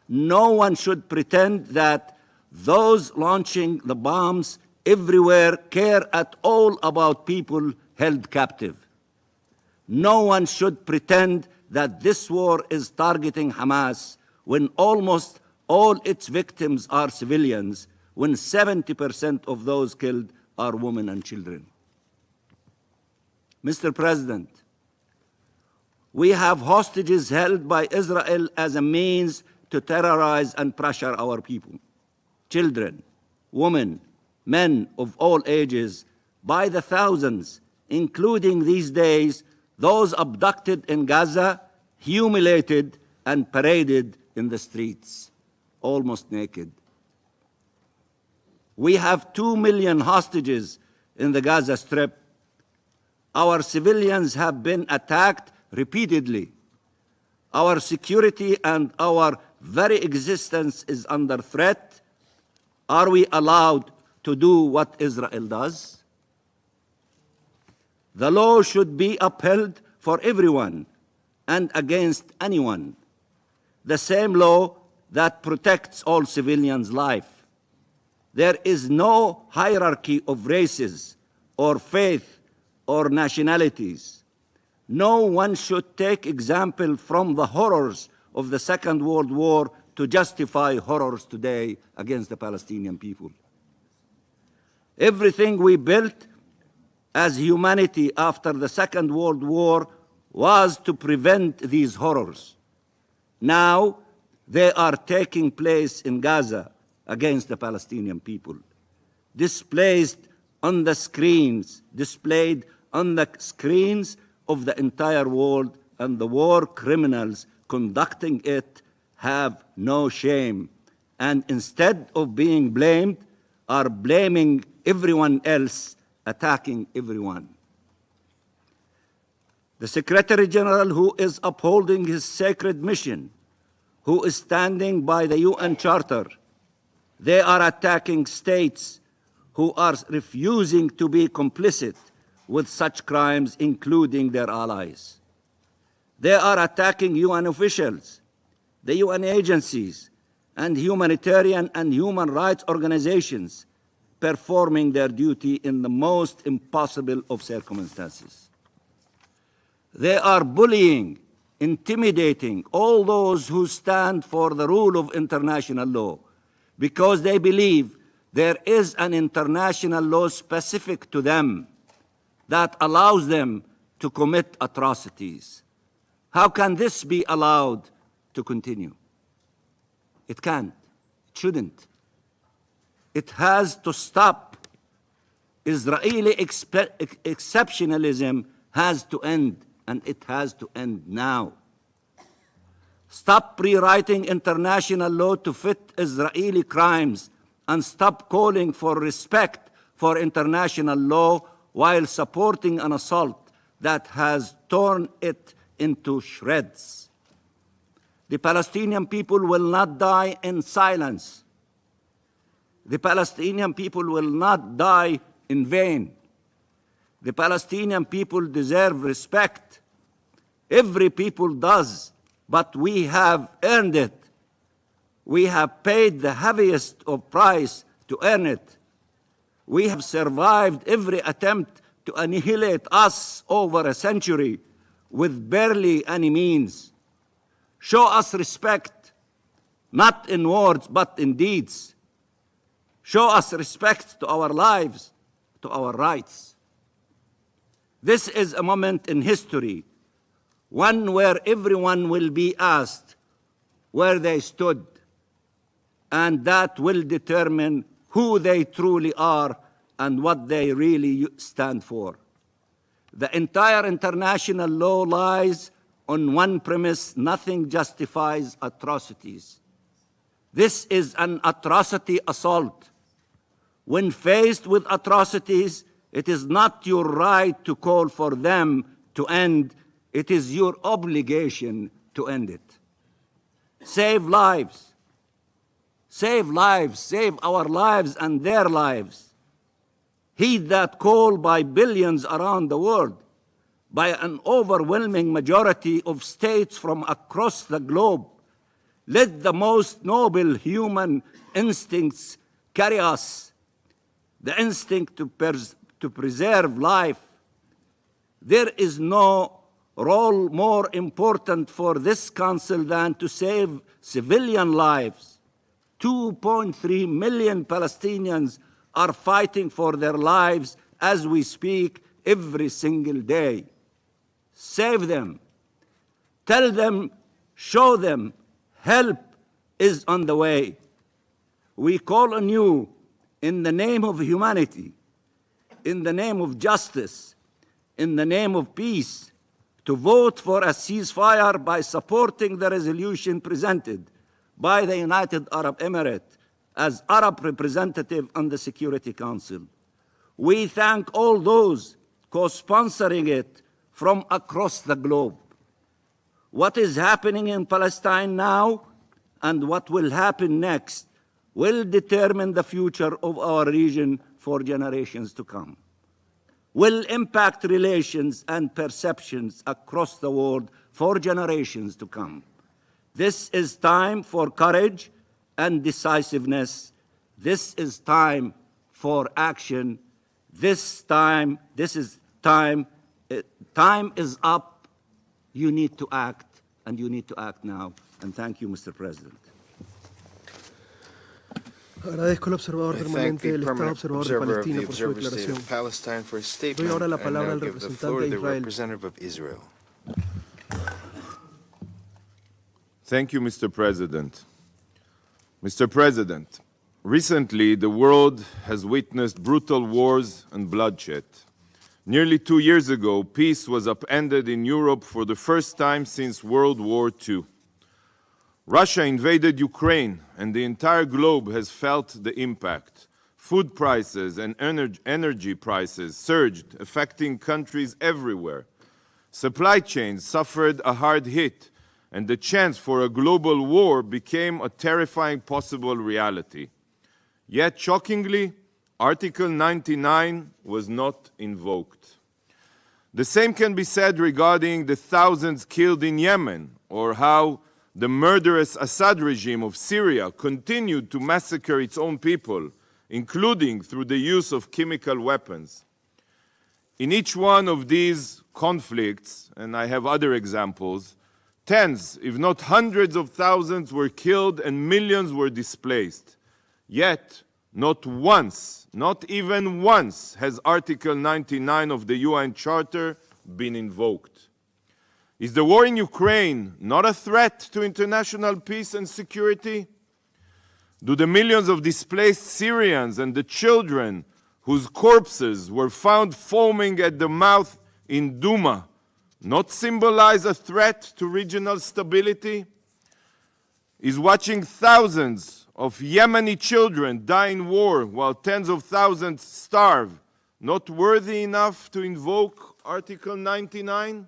No one should pretend that those launching the bombs everywhere care at all about people held captive. No one should pretend that this war is targeting Hamas when almost all its victims are civilians, when 70% of those killed are women and children. Mr. President, we have hostages held by Israel as a means to terrorize and pressure our people. Children, women, men of all ages, by the thousands, including these days those abducted in Gaza, humiliated and paraded in the streets, almost naked. We have 2 million hostages in the Gaza Strip. Our civilians have been attacked repeatedly. Our security and our very existence is under threat. Are we allowed to do what Israel does? The law should be upheld for everyone and against anyone. The same law that protects all civilians' life. There is no hierarchy of races or faith or nationalities. No one should take example from the horrors of the Second World War to justify horrors today against the Palestinian people. Everything we built as humanity after the Second World War was to prevent these horrors. Now they are taking place in Gaza against the Palestinian people, displayed on the screens of the entire world, and the war criminals conducting it have no shame, and instead of being blamed, are blaming everyone else, attacking everyone. The Secretary General, who is upholding his sacred mission, who is standing by the UN Charter, they are attacking states who are refusing to be complicit with such crimes, including their allies. They are attacking UN officials, the UN agencies, and humanitarian and human rights organizations performing their duty in the most impossible of circumstances. They are bullying, intimidating all those who stand for the rule of international law because they believe there is an international law specific to them that allows them to commit atrocities. How can this be allowed to continue? It can't. It shouldn't. It has to stop. Israeli exceptionalism has to end, and it has to end now. Stop rewriting international law to fit Israeli crimes, and stop calling for respect for international law while supporting an assault that has torn it into shreds. The Palestinian people will not die in silence. The Palestinian people will not die in vain. The Palestinian people deserve respect. Every people does, but we have earned it. We have paid the heaviest of price to earn it. We have survived every attempt to annihilate us over a century with barely any means. Show us respect, not in words, but in deeds. Show us respect to our lives, to our rights. This is a moment in history, one where everyone will be asked where they stood, and that will determine who they truly are and what they really stand for. The entire international law lies on one premise: nothing justifies atrocities. This is an atrocity assault. When faced with atrocities, it is not your right to call for them to end, it is your obligation to end it. Save lives. Save lives, save our lives and their lives. Heed that call by billions around the world, by an overwhelming majority of states from across the globe. Let the most noble human instincts carry us, the instinct to preserve life. There is no role more important for this council than to save civilian lives. 2.3 million Palestinians are fighting for their lives as we speak every single day. Save them. Tell them, show them, help is on the way. We call on you in the name of humanity, in the name of justice, in the name of peace, to vote for a ceasefire by supporting the resolution presented by the United Arab Emirates as Arab representative on the Security Council. We thank all those co-sponsoring it from across the globe. What is happening in Palestine now and what will happen next will determine the future of our region for generations to come, will impact relations and perceptions across the world for generations to come. This is time for courage and decisiveness. This is time for action. Time is up. You need to act, and you need to act now. And thank you, Mr. President. Agradezco al observador permanente del Estado observador de Palestina por su declaración. Doy ahora la palabra al representante de Israel. Thank you, Mr. President. Mr. President, recently the world has witnessed brutal wars and bloodshed. Nearly 2 years ago, peace was upended in Europe for the first time since World War II. Russia invaded Ukraine, and the entire globe has felt the impact. Food prices and energy prices surged, affecting countries everywhere. Supply chains suffered a hard hit, and the chance for a global war became a terrifying possible reality. Yet, shockingly, Article 99 was not invoked. The same can be said regarding the thousands killed in Yemen, or how the murderous Assad regime of Syria continued to massacre its own people, including through the use of chemical weapons. In each one of these conflicts, and I have other examples, tens, if not hundreds of thousands were killed and millions were displaced. Yet, not once, not even once, has Article 99 of the UN Charter been invoked. Is the war in Ukraine not a threat to international peace and security? Do the millions of displaced Syrians and the children whose corpses were found foaming at the mouth in Douma not symbolize a threat to regional stability? Is watching thousands of Yemeni children die in war while tens of thousands starve not worthy enough to invoke Article 99?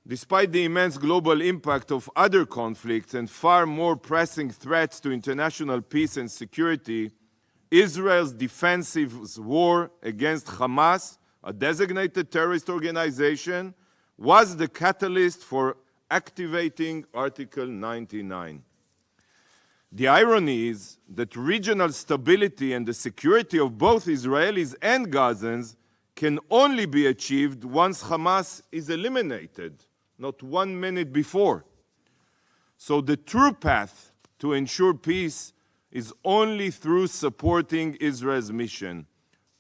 Despite the immense global impact of other conflicts and far more pressing threats to international peace and security, Israel's defensive war against Hamas, a designated terrorist organization, was the catalyst for activating Article 99. The irony is that regional stability and the security of both Israelis and Gazans can only be achieved once Hamas is eliminated, not 1 minute before. So the true path to ensure peace is only through supporting Israel's mission,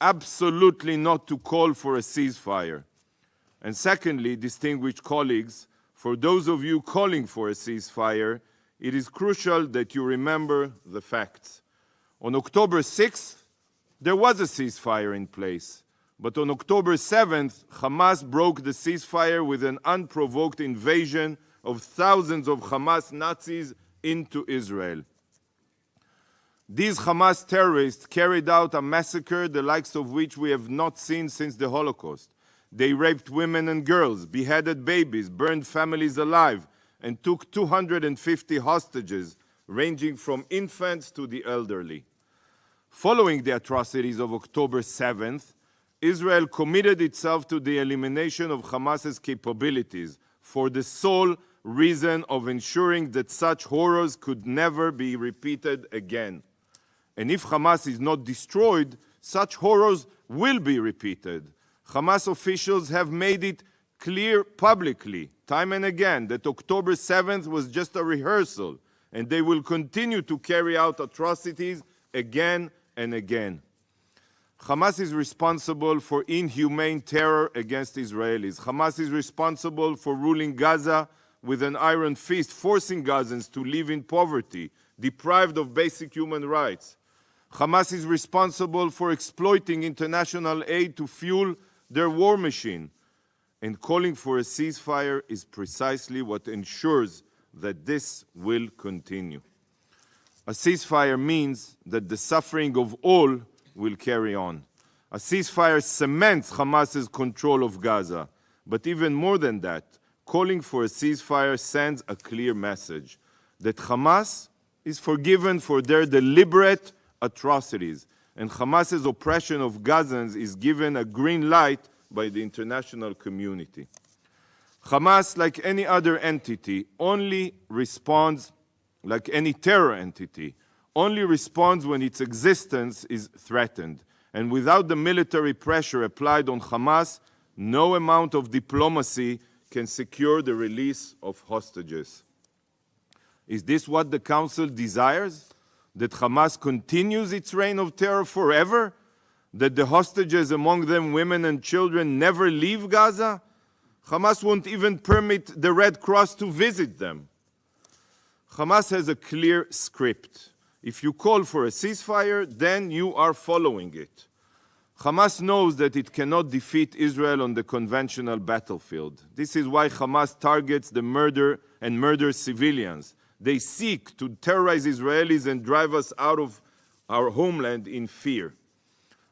absolutely not to call for a ceasefire. And secondly, distinguished colleagues, for those of you calling for a ceasefire, it is crucial that you remember the facts. On October 6th, there was a ceasefire in place. But on October 7th, Hamas broke the ceasefire with an unprovoked invasion of thousands of Hamas Nazis into Israel. These Hamas terrorists carried out a massacre the likes of which we have not seen since the Holocaust. They raped women and girls, beheaded babies, burned families alive, and took 250 hostages, ranging from infants to the elderly. Following the atrocities of October 7th, Israel committed itself to the elimination of Hamas's capabilities for the sole reason of ensuring that such horrors could never be repeated again. And if Hamas is not destroyed, such horrors will be repeated. Hamas officials have made it clear publicly, time and again, that October 7th was just a rehearsal, and they will continue to carry out atrocities again and again. Hamas is responsible for inhumane terror against Israelis. Hamas is responsible for ruling Gaza with an iron fist, forcing Gazans to live in poverty, deprived of basic human rights. Hamas is responsible for exploiting international aid to fuel their war machine. And calling for a ceasefire is precisely what ensures that this will continue. A ceasefire means that the suffering of all will carry on. A ceasefire cements Hamas's control of Gaza. But even more than that, calling for a ceasefire sends a clear message that Hamas is forgiven for their deliberate atrocities, and Hamas's oppression of Gazans is given a green light by the international community. Hamas, like any other entity, only responds, like any terror entity, only responds when its existence is threatened. And without the military pressure applied on Hamas, no amount of diplomacy can secure the release of hostages. Is this what the Council desires? That Hamas continues its reign of terror forever? That the hostages, among them women and children, never leave Gaza? Hamas won't even permit the Red Cross to visit them. Hamas has a clear script. If you call for a ceasefire, then you are following it. Hamas knows that it cannot defeat Israel on the conventional battlefield. This is why Hamas targets the murders civilians. They seek to terrorize Israelis and drive us out of our homeland in fear.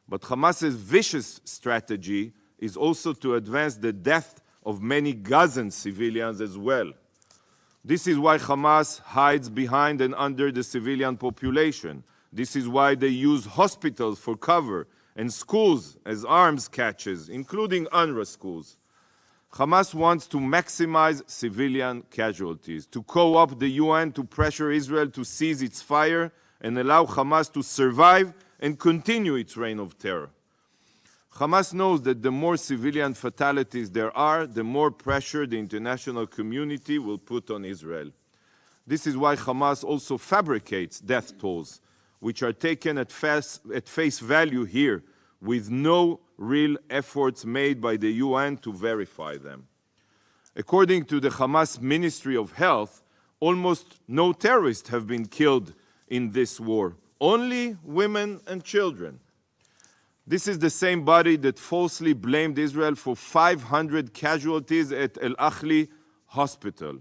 But Hamas's vicious strategy is also to advance the death of many Gazan civilians as well. This is why Hamas hides behind and under the civilian population. This is why they use hospitals for cover and schools as arms catches, including UNRWA schools. Hamas wants to maximize civilian casualties, to co-opt the UN to pressure Israel to cease its fire and allow Hamas to survive and continue its reign of terror. Hamas knows that the more civilian fatalities there are, the more pressure the international community will put on Israel. This is why Hamas also fabricates death tolls, which are taken at face value here, with no real efforts made by the UN to verify them. According to the Hamas Ministry of Health, almost no terrorists have been killed in this war, only women and children. This is the same body that falsely blamed Israel for 500 casualties at Al-Akhli hospital,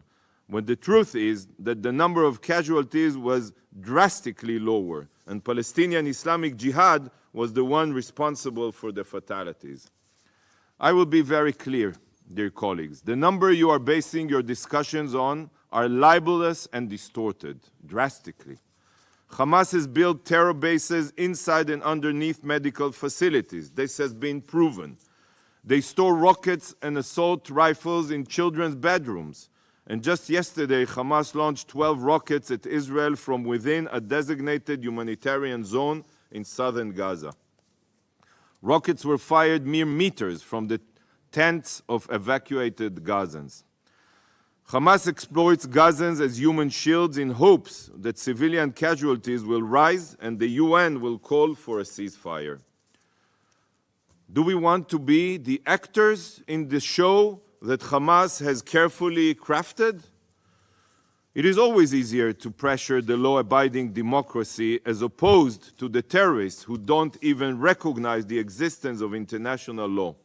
when the truth is that the number of casualties was drastically lower, and Palestinian Islamic Jihad was the one responsible for the fatalities. I will be very clear, dear colleagues. The number you are basing your discussions on are libelous and distorted, drastically. Hamas has built terror bases inside and underneath medical facilities. This has been proven. They store rockets and assault rifles in children's bedrooms. And just yesterday, Hamas launched 12 rockets at Israel from within a designated humanitarian zone in southern Gaza. Rockets were fired mere meters from the tents of evacuated Gazans. Hamas exploits Gazans as human shields in hopes that civilian casualties will rise and the UN will call for a ceasefire. Do we want to be the actors in the show that Hamas has carefully crafted? It is always easier to pressure the law-abiding democracy as opposed to the terrorists who don't even recognize the existence of international law.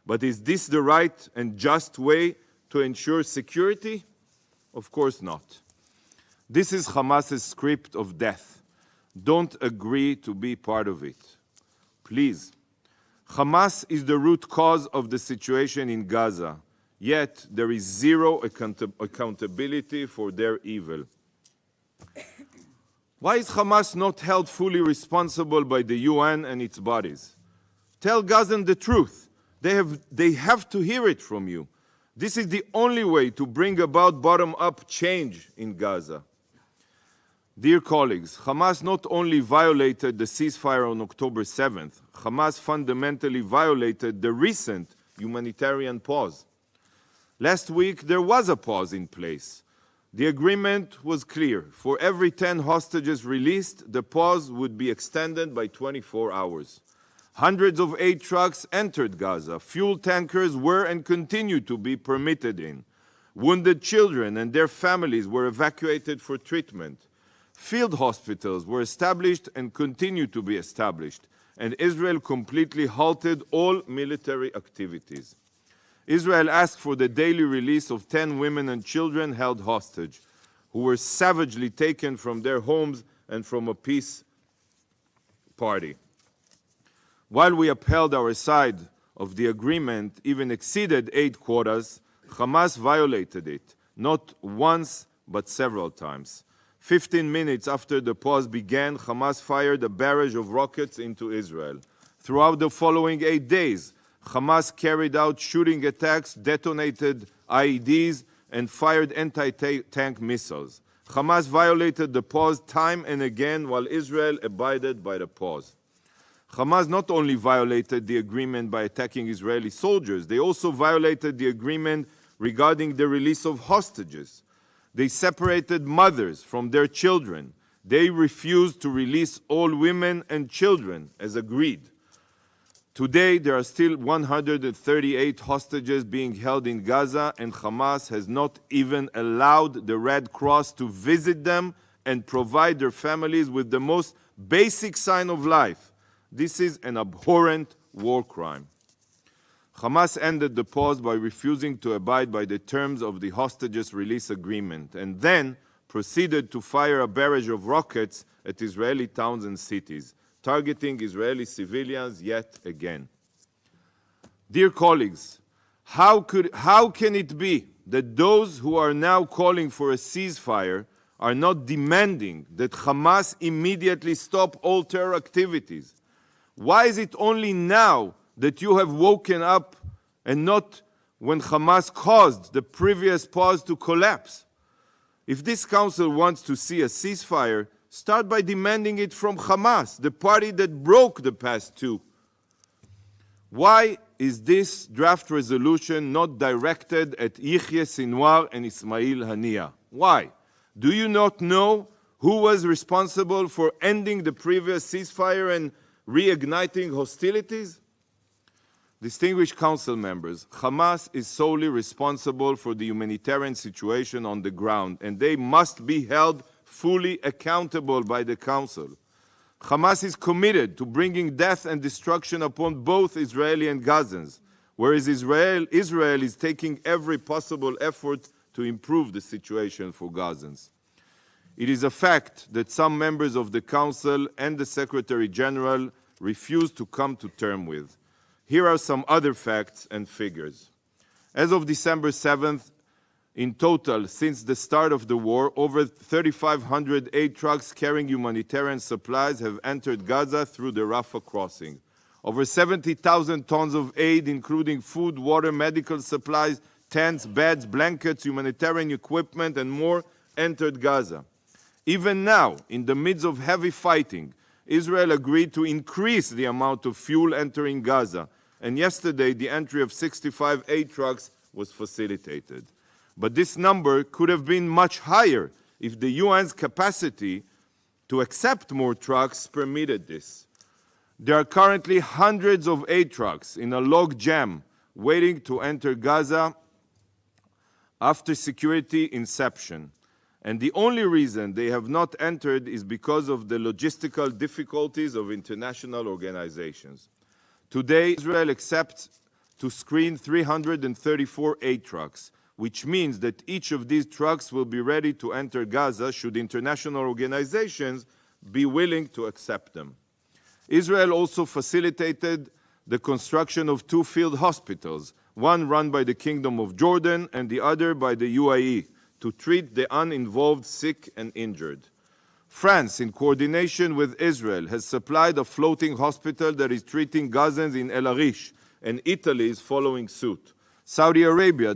But is this the right and just way to ensure security? Of course not. This is Hamas's script of death. Don't agree to be part of it. Please. Hamas is the root cause of the situation in Gaza, yet there is zero accountability for their evil. Why is Hamas not held fully responsible by the UN and its bodies? Tell Gazans the truth. They have to hear it from you. This is the only way to bring about bottom-up change in Gaza. Dear colleagues, Hamas not only violated the ceasefire on October 7th, Hamas fundamentally violated the recent humanitarian pause. Last week, there was a pause in place. The agreement was clear. For every 10 hostages released, the pause would be extended by 24 hours. Hundreds of aid trucks entered Gaza. Fuel tankers were and continue to be permitted in. Wounded children and their families were evacuated for treatment. Field hospitals were established and continue to be established, and Israel completely halted all military activities. Israel asked for the daily release of 10 women and children held hostage, who were savagely taken from their homes and from a peace party. While we upheld our side of the agreement, even exceeded aid quotas, Hamas violated it, not once but several times. 15 minutes after the pause began, Hamas fired a barrage of rockets into Israel. Throughout the following 8 days, Hamas carried out shooting attacks, detonated IEDs, and fired anti-tank missiles. Hamas violated the pause time and again while Israel abided by the pause. Hamas not only violated the agreement by attacking Israeli soldiers, they also violated the agreement regarding the release of hostages. They separated mothers from their children. They refused to release all women and children as agreed. Today, there are still 138 hostages being held in Gaza, and Hamas has not even allowed the Red Cross to visit them and provide their families with the most basic sign of life. This is an abhorrent war crime. Hamas ended the pause by refusing to abide by the terms of the hostages release agreement and then proceeded to fire a barrage of rockets at Israeli towns and cities, targeting Israeli civilians yet again. Dear colleagues, how can it be that those who are now calling for a ceasefire are not demanding that Hamas immediately stop all terror activities? Why is it only now that you have woken up and not when Hamas caused the previous pause to collapse? If this council wants to see a ceasefire, start by demanding it from Hamas, the party that broke the past two. Why is this draft resolution not directed at Yihya Sinwar and Ismail Haniyeh? Why? Do you not know who was responsible for ending the previous ceasefire and reigniting hostilities? Distinguished council members, Hamas is solely responsible for the humanitarian situation on the ground, and they must be held fully accountable by the council. Hamas is committed to bringing death and destruction upon both Israeli and Gazans, whereas Israel is taking every possible effort to improve the situation for Gazans. It is a fact that some members of the council and the Secretary General refuse to come to terms with. Here are some other facts and figures. As of December 7th, in total, since the start of the war, over 3,500 aid trucks carrying humanitarian supplies have entered Gaza through the Rafah crossing. Over 70,000 tons of aid, including food, water, medical supplies, tents, beds, blankets, humanitarian equipment, and more, entered Gaza. Even now, in the midst of heavy fighting, Israel agreed to increase the amount of fuel entering Gaza, and yesterday the entry of 65 aid trucks was facilitated. But this number could have been much higher if the UN's capacity to accept more trucks permitted this. There are currently hundreds of aid trucks in a log jam waiting to enter Gaza after security inception. And the only reason they have not entered is because of the logistical difficulties of international organizations. Today, Israel accepts to screen 334 aid trucks, which means that each of these trucks will be ready to enter Gaza should international organizations be willing to accept them. Israel also facilitated the construction of 2 field hospitals, one run by the Kingdom of Jordan and the other by the UAE, to treat the uninvolved sick and injured. France, in coordination with Israel, has supplied a floating hospital that is treating Gazans in El Arish, and Italy is following suit. Saudi Arabia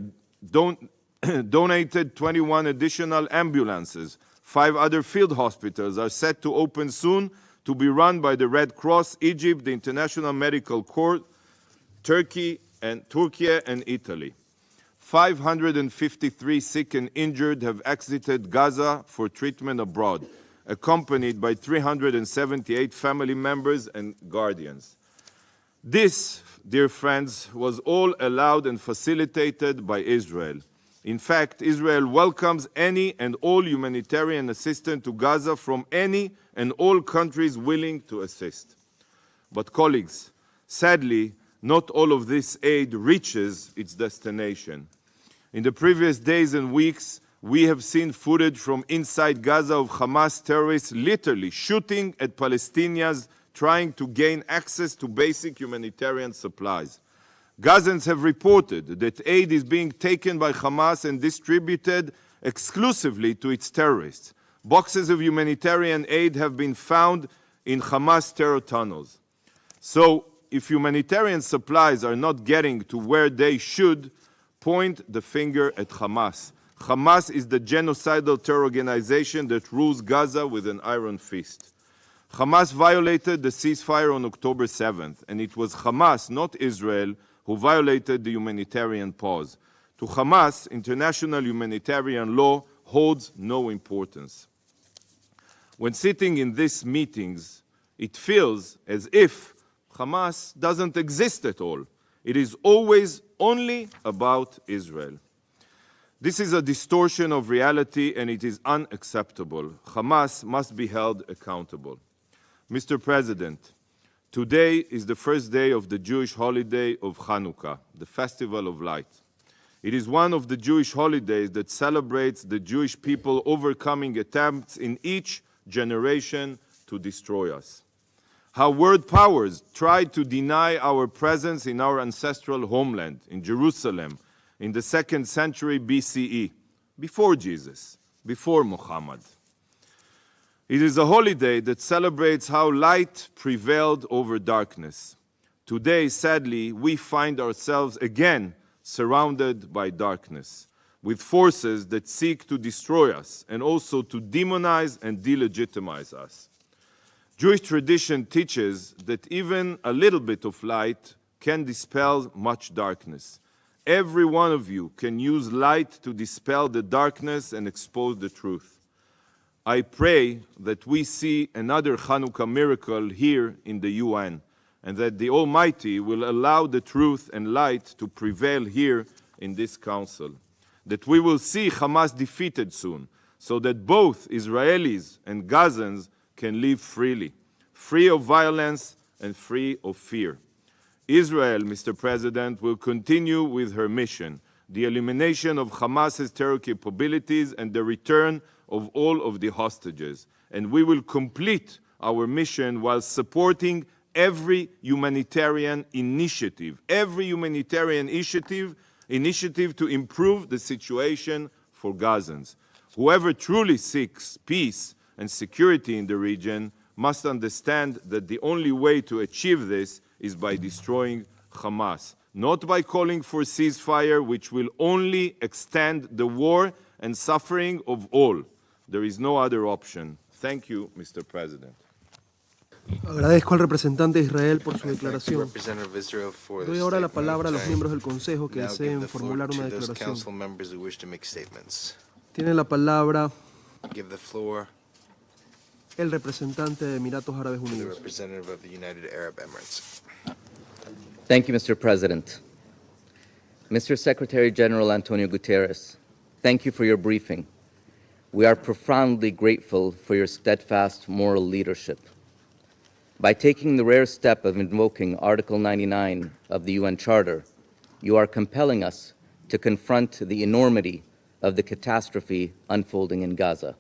donated 21 additional ambulances. 5 other field hospitals are set to open soon to be run by the Red Cross, Egypt, the International Medical Corps, Turkey and Italy. 553 sick and injured have exited Gaza for treatment abroad, accompanied by 378 family members and guardians. This, dear friends, was all allowed and facilitated by Israel. In fact, Israel welcomes any and all humanitarian assistance to Gaza from any and all countries willing to assist. But colleagues, sadly, not all of this aid reaches its destination. In the previous days and weeks, we have seen footage from inside Gaza of Hamas terrorists literally shooting at Palestinians trying to gain access to basic humanitarian supplies. Gazans have reported that aid is being taken by Hamas and distributed exclusively to its terrorists. Boxes of humanitarian aid have been found in Hamas terror tunnels. So, if humanitarian supplies are not getting to where they should, point the finger at Hamas. Hamas is the genocidal terror organization that rules Gaza with an iron fist. Hamas violated the ceasefire on October 7th, and it was Hamas, not Israel, who violated the humanitarian pause. To Hamas, international humanitarian law holds no importance. When sitting in these meetings, it feels as if Hamas doesn't exist at all. It is always only about Israel. This is a distortion of reality, and it is unacceptable. Hamas must be held accountable. Mr. President, today is the first day of the Jewish holiday of Hanukkah, the Festival of Light. It is one of the Jewish holidays that celebrates the Jewish people overcoming attempts in each generation to destroy us. How world powers tried to deny our presence in our ancestral homeland, in Jerusalem, in the 2nd century BCE, before Jesus, before Muhammad. It is a holiday that celebrates how light prevailed over darkness. Today, sadly, we find ourselves again surrounded by darkness, with forces that seek to destroy us and also to demonize and delegitimize us. Jewish tradition teaches that even a little bit of light can dispel much darkness. Every one of you can use light to dispel the darkness and expose the truth. I pray that we see another Hanukkah miracle here in the UN, and that the Almighty will allow the truth and light to prevail here in this council. That we will see Hamas defeated soon, so that both Israelis and Gazans can live freely, free of violence and free of fear. Israel, Mr. President, will continue with her mission, the elimination of Hamas's terror capabilities and the return of all of the hostages. And we will complete our mission while supporting every humanitarian initiative to improve the situation for Gazans. Whoever truly seeks peace and security in the region must understand that the only way to achieve this is by destroying Hamas, not by calling for ceasefire, which will only extend the war and suffering of all. There is no other option. Thank you, Mr. President. Agradezco al representante de Israel por su declaración. Doy ahora la palabra a los miembros del Consejo que deseen formular una declaración. Tiene la palabra el representante de Emiratos Árabes Unidos. Thank you, Mr. President. Mr. Secretary General Antonio Guterres, thank you for your briefing. We are profoundly grateful for your steadfast moral leadership. By taking the rare step of invoking Article 99 of the UN Charter, you are compelling us to confront the enormity of the catastrophe unfolding in Gaza.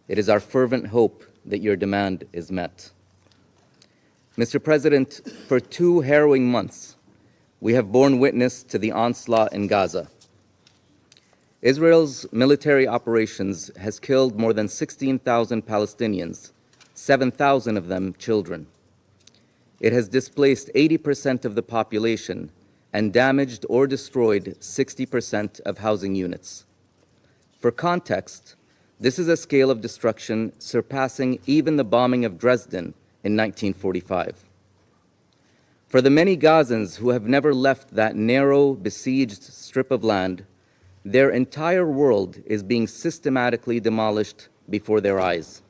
It is our fervent hope that your demand is met. Mr. President, for 2 harrowing months, we have borne witness to the onslaught in Gaza. Israel's military operations has killed more than 16,000 Palestinians, 7,000 of them children. It has displaced 80% of the population and damaged or destroyed 60% of housing units. For context, this is a scale of destruction surpassing even the bombing of Dresden in 1945. For the many Gazans who have never left that narrow, besieged strip of land, their entire world is being systematically demolished before their eyes.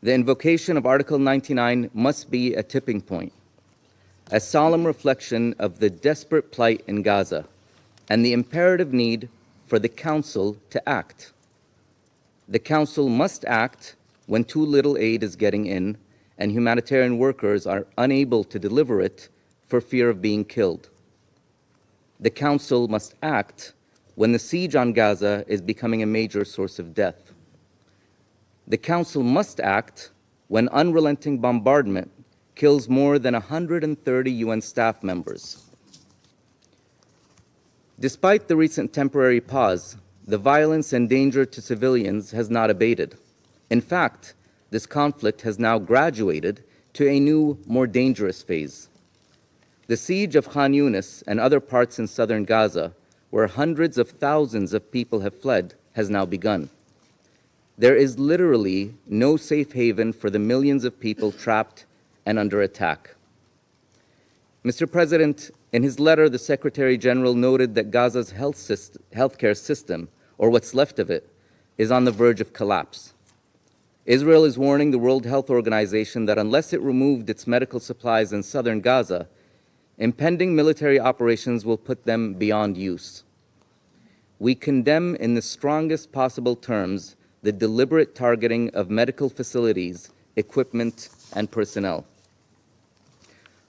The invocation of Article 99 must be a tipping point, a solemn reflection of the desperate plight in Gaza and the imperative need for the Council to act. The Council must act when too little aid is getting in and humanitarian workers are unable to deliver it for fear of being killed. The Council must act when the siege on Gaza is becoming a major source of death. The Council must act when unrelenting bombardment kills more than 130 UN staff members. Despite the recent temporary pause, the violence and danger to civilians has not abated. In fact, this conflict has now graduated to a new, more dangerous phase. The siege of Khan Yunis and other parts in southern Gaza, where hundreds of thousands of people have fled, has now begun. There is literally no safe haven for the millions of people trapped and under attack. Mr. President, in his letter, the Secretary General noted that Gaza's healthcare system, or what's left of it, is on the verge of collapse. Israel is warning the World Health Organization that unless it removed its medical supplies in southern Gaza, impending military operations will put them beyond use. We condemn in the strongest possible terms the deliberate targeting of medical facilities, equipment, and personnel.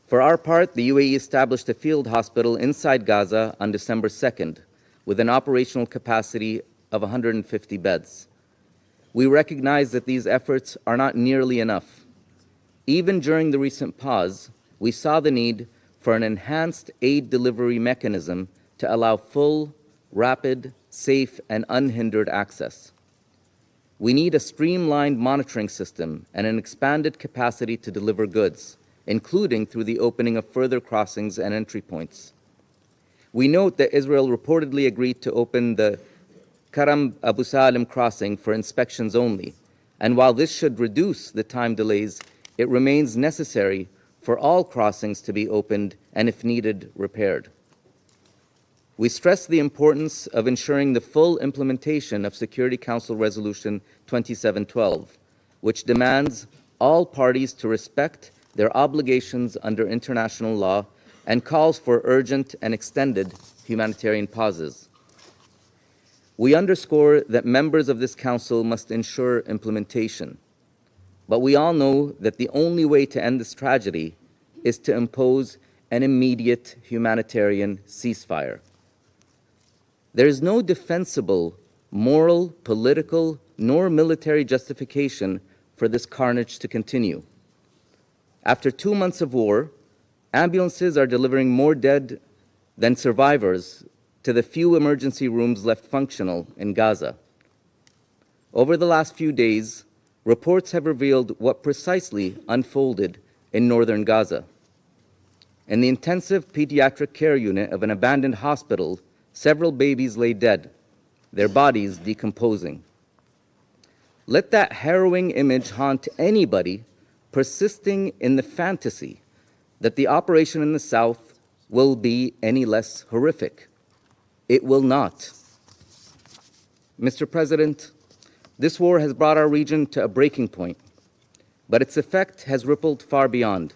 For our part, the UAE established a field hospital inside Gaza on December 2nd, with an operational capacity of 150 beds. We recognize that these efforts are not nearly enough. Even during the recent pause, we saw the need for an enhanced aid delivery mechanism to allow full, rapid, safe, and unhindered access. We need a streamlined monitoring system and an expanded capacity to deliver goods, including through the opening of further crossings and entry points. We note that Israel reportedly agreed to open the Karam Abu Salim crossing for inspections only, and while this should reduce the time delays, it remains necessary for all crossings to be opened and, if needed, repaired. We stress the importance of ensuring the full implementation of Security Council Resolution 2712, which demands all parties to respect their obligations under international law and calls for urgent and extended humanitarian pauses. We underscore that members of this Council must ensure implementation, but we all know that the only way to end this tragedy is to impose an immediate humanitarian ceasefire. There is no defensible, moral, political, nor military justification for this carnage to continue. After 2 months of war, ambulances are delivering more dead than survivors to the few emergency rooms left functional in Gaza. Over the last few days, reports have revealed what precisely unfolded in northern Gaza. In the intensive pediatric care unit of an abandoned hospital, several babies lay dead, their bodies decomposing. Let that harrowing image haunt anybody persisting in the fantasy that the operation in the south will be any less horrific. It will not. Mr. President, this war has brought our region to a breaking point, but its effect has rippled far beyond.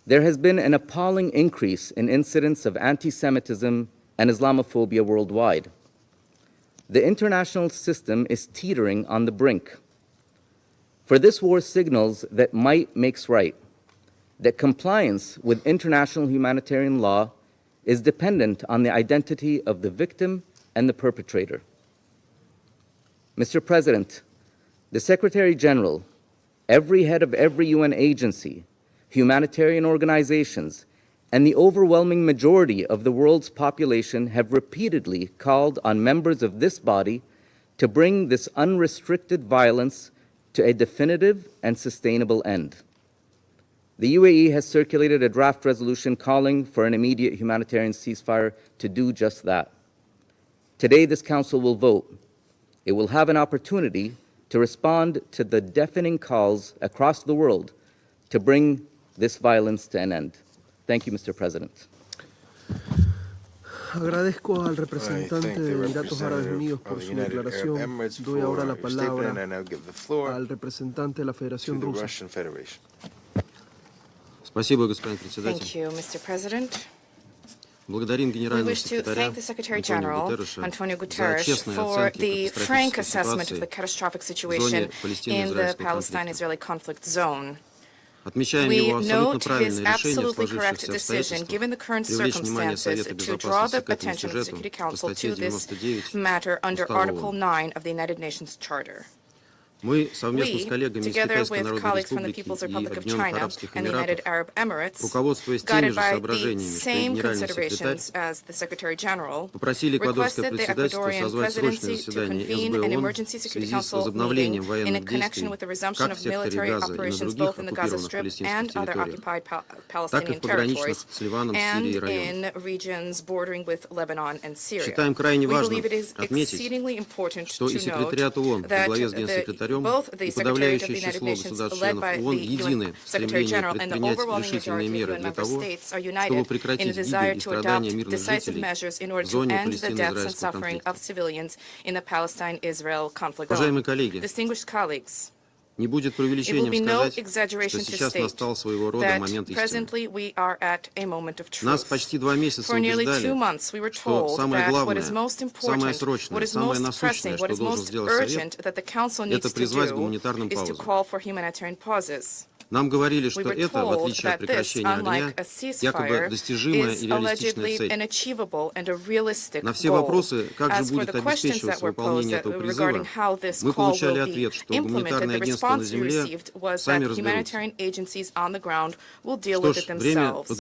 There has been an appalling increase in incidents of anti-Semitism and Islamophobia worldwide. The international system is teetering on the brink. For this war signals that might makes right, that compliance with international humanitarian law is dependent on the identity of the victim and the perpetrator. Mr. President, the Secretary General, every head of every UN agency, humanitarian organizations, and the overwhelming majority of the world's population have repeatedly called on members of this body to bring this unrestricted violence to a definitive and sustainable end. The UAE has circulated a draft resolution calling for an immediate humanitarian ceasefire to do just that. Today, this Council will vote. It will have an opportunity to respond to the deafening calls across the world to bring this violence to an end. Thank you, Mr. President. Agradezco al representante de Emiratos Árabes Unidos por su declaración. Doy ahora la palabra al representante de la Federación Rusa. Thank you, Mr. President. We wish to thank the Secretary General, Antonio Guterres, for the frank assessment of the catastrophic situation in the Palestine-Israeli conflict zone. We note his absolutely correct decision, given the current circumstances, to draw the attention of the Security Council to this matter under Article 9 of the United Nations Charter. We, together with colleagues from the People's Republic of China and the United Arab Emirates, guided by the same considerations as the Secretary General, requested the Ecuadorian presidency to convene an emergency Security Council meeting in connection with the resumption of military operations both in the Gaza Strip and other occupied Palestinian territories, and in regions bordering with Lebanon and Syria. We believe it is exceedingly important to note that both the Secretariat of the United Nations, led by the UN Secretary General, and the overwhelming majority of UN member states are united in the desire to adopt decisive measures in order to end the deaths and suffering of civilians in the Palestine-Israel conflict zone. Distinguished colleagues, it will be no exaggeration to state that presently we are at a moment of truth. For nearly 2 months, we were told that what is most important, what is most pressing, what is most urgent that the Council needs to do is to call for humanitarian pauses. Нам говорили, что We were это, в told отличие от that this, прекращения огня, unlike a якобы ceasefire, достижимая is и реалистичная allegedly цель. an achievable and a realistic На все goal. вопросы, как же As for будет the questions обеспечиваться that were posed выполнение этого regarding призыва, how this мы call получали will be ответ, что implemented, гуманитарные the агентства на response we земле received was сами that разберутся. humanitarian agencies on the ground will deal Что with ж, it время themselves.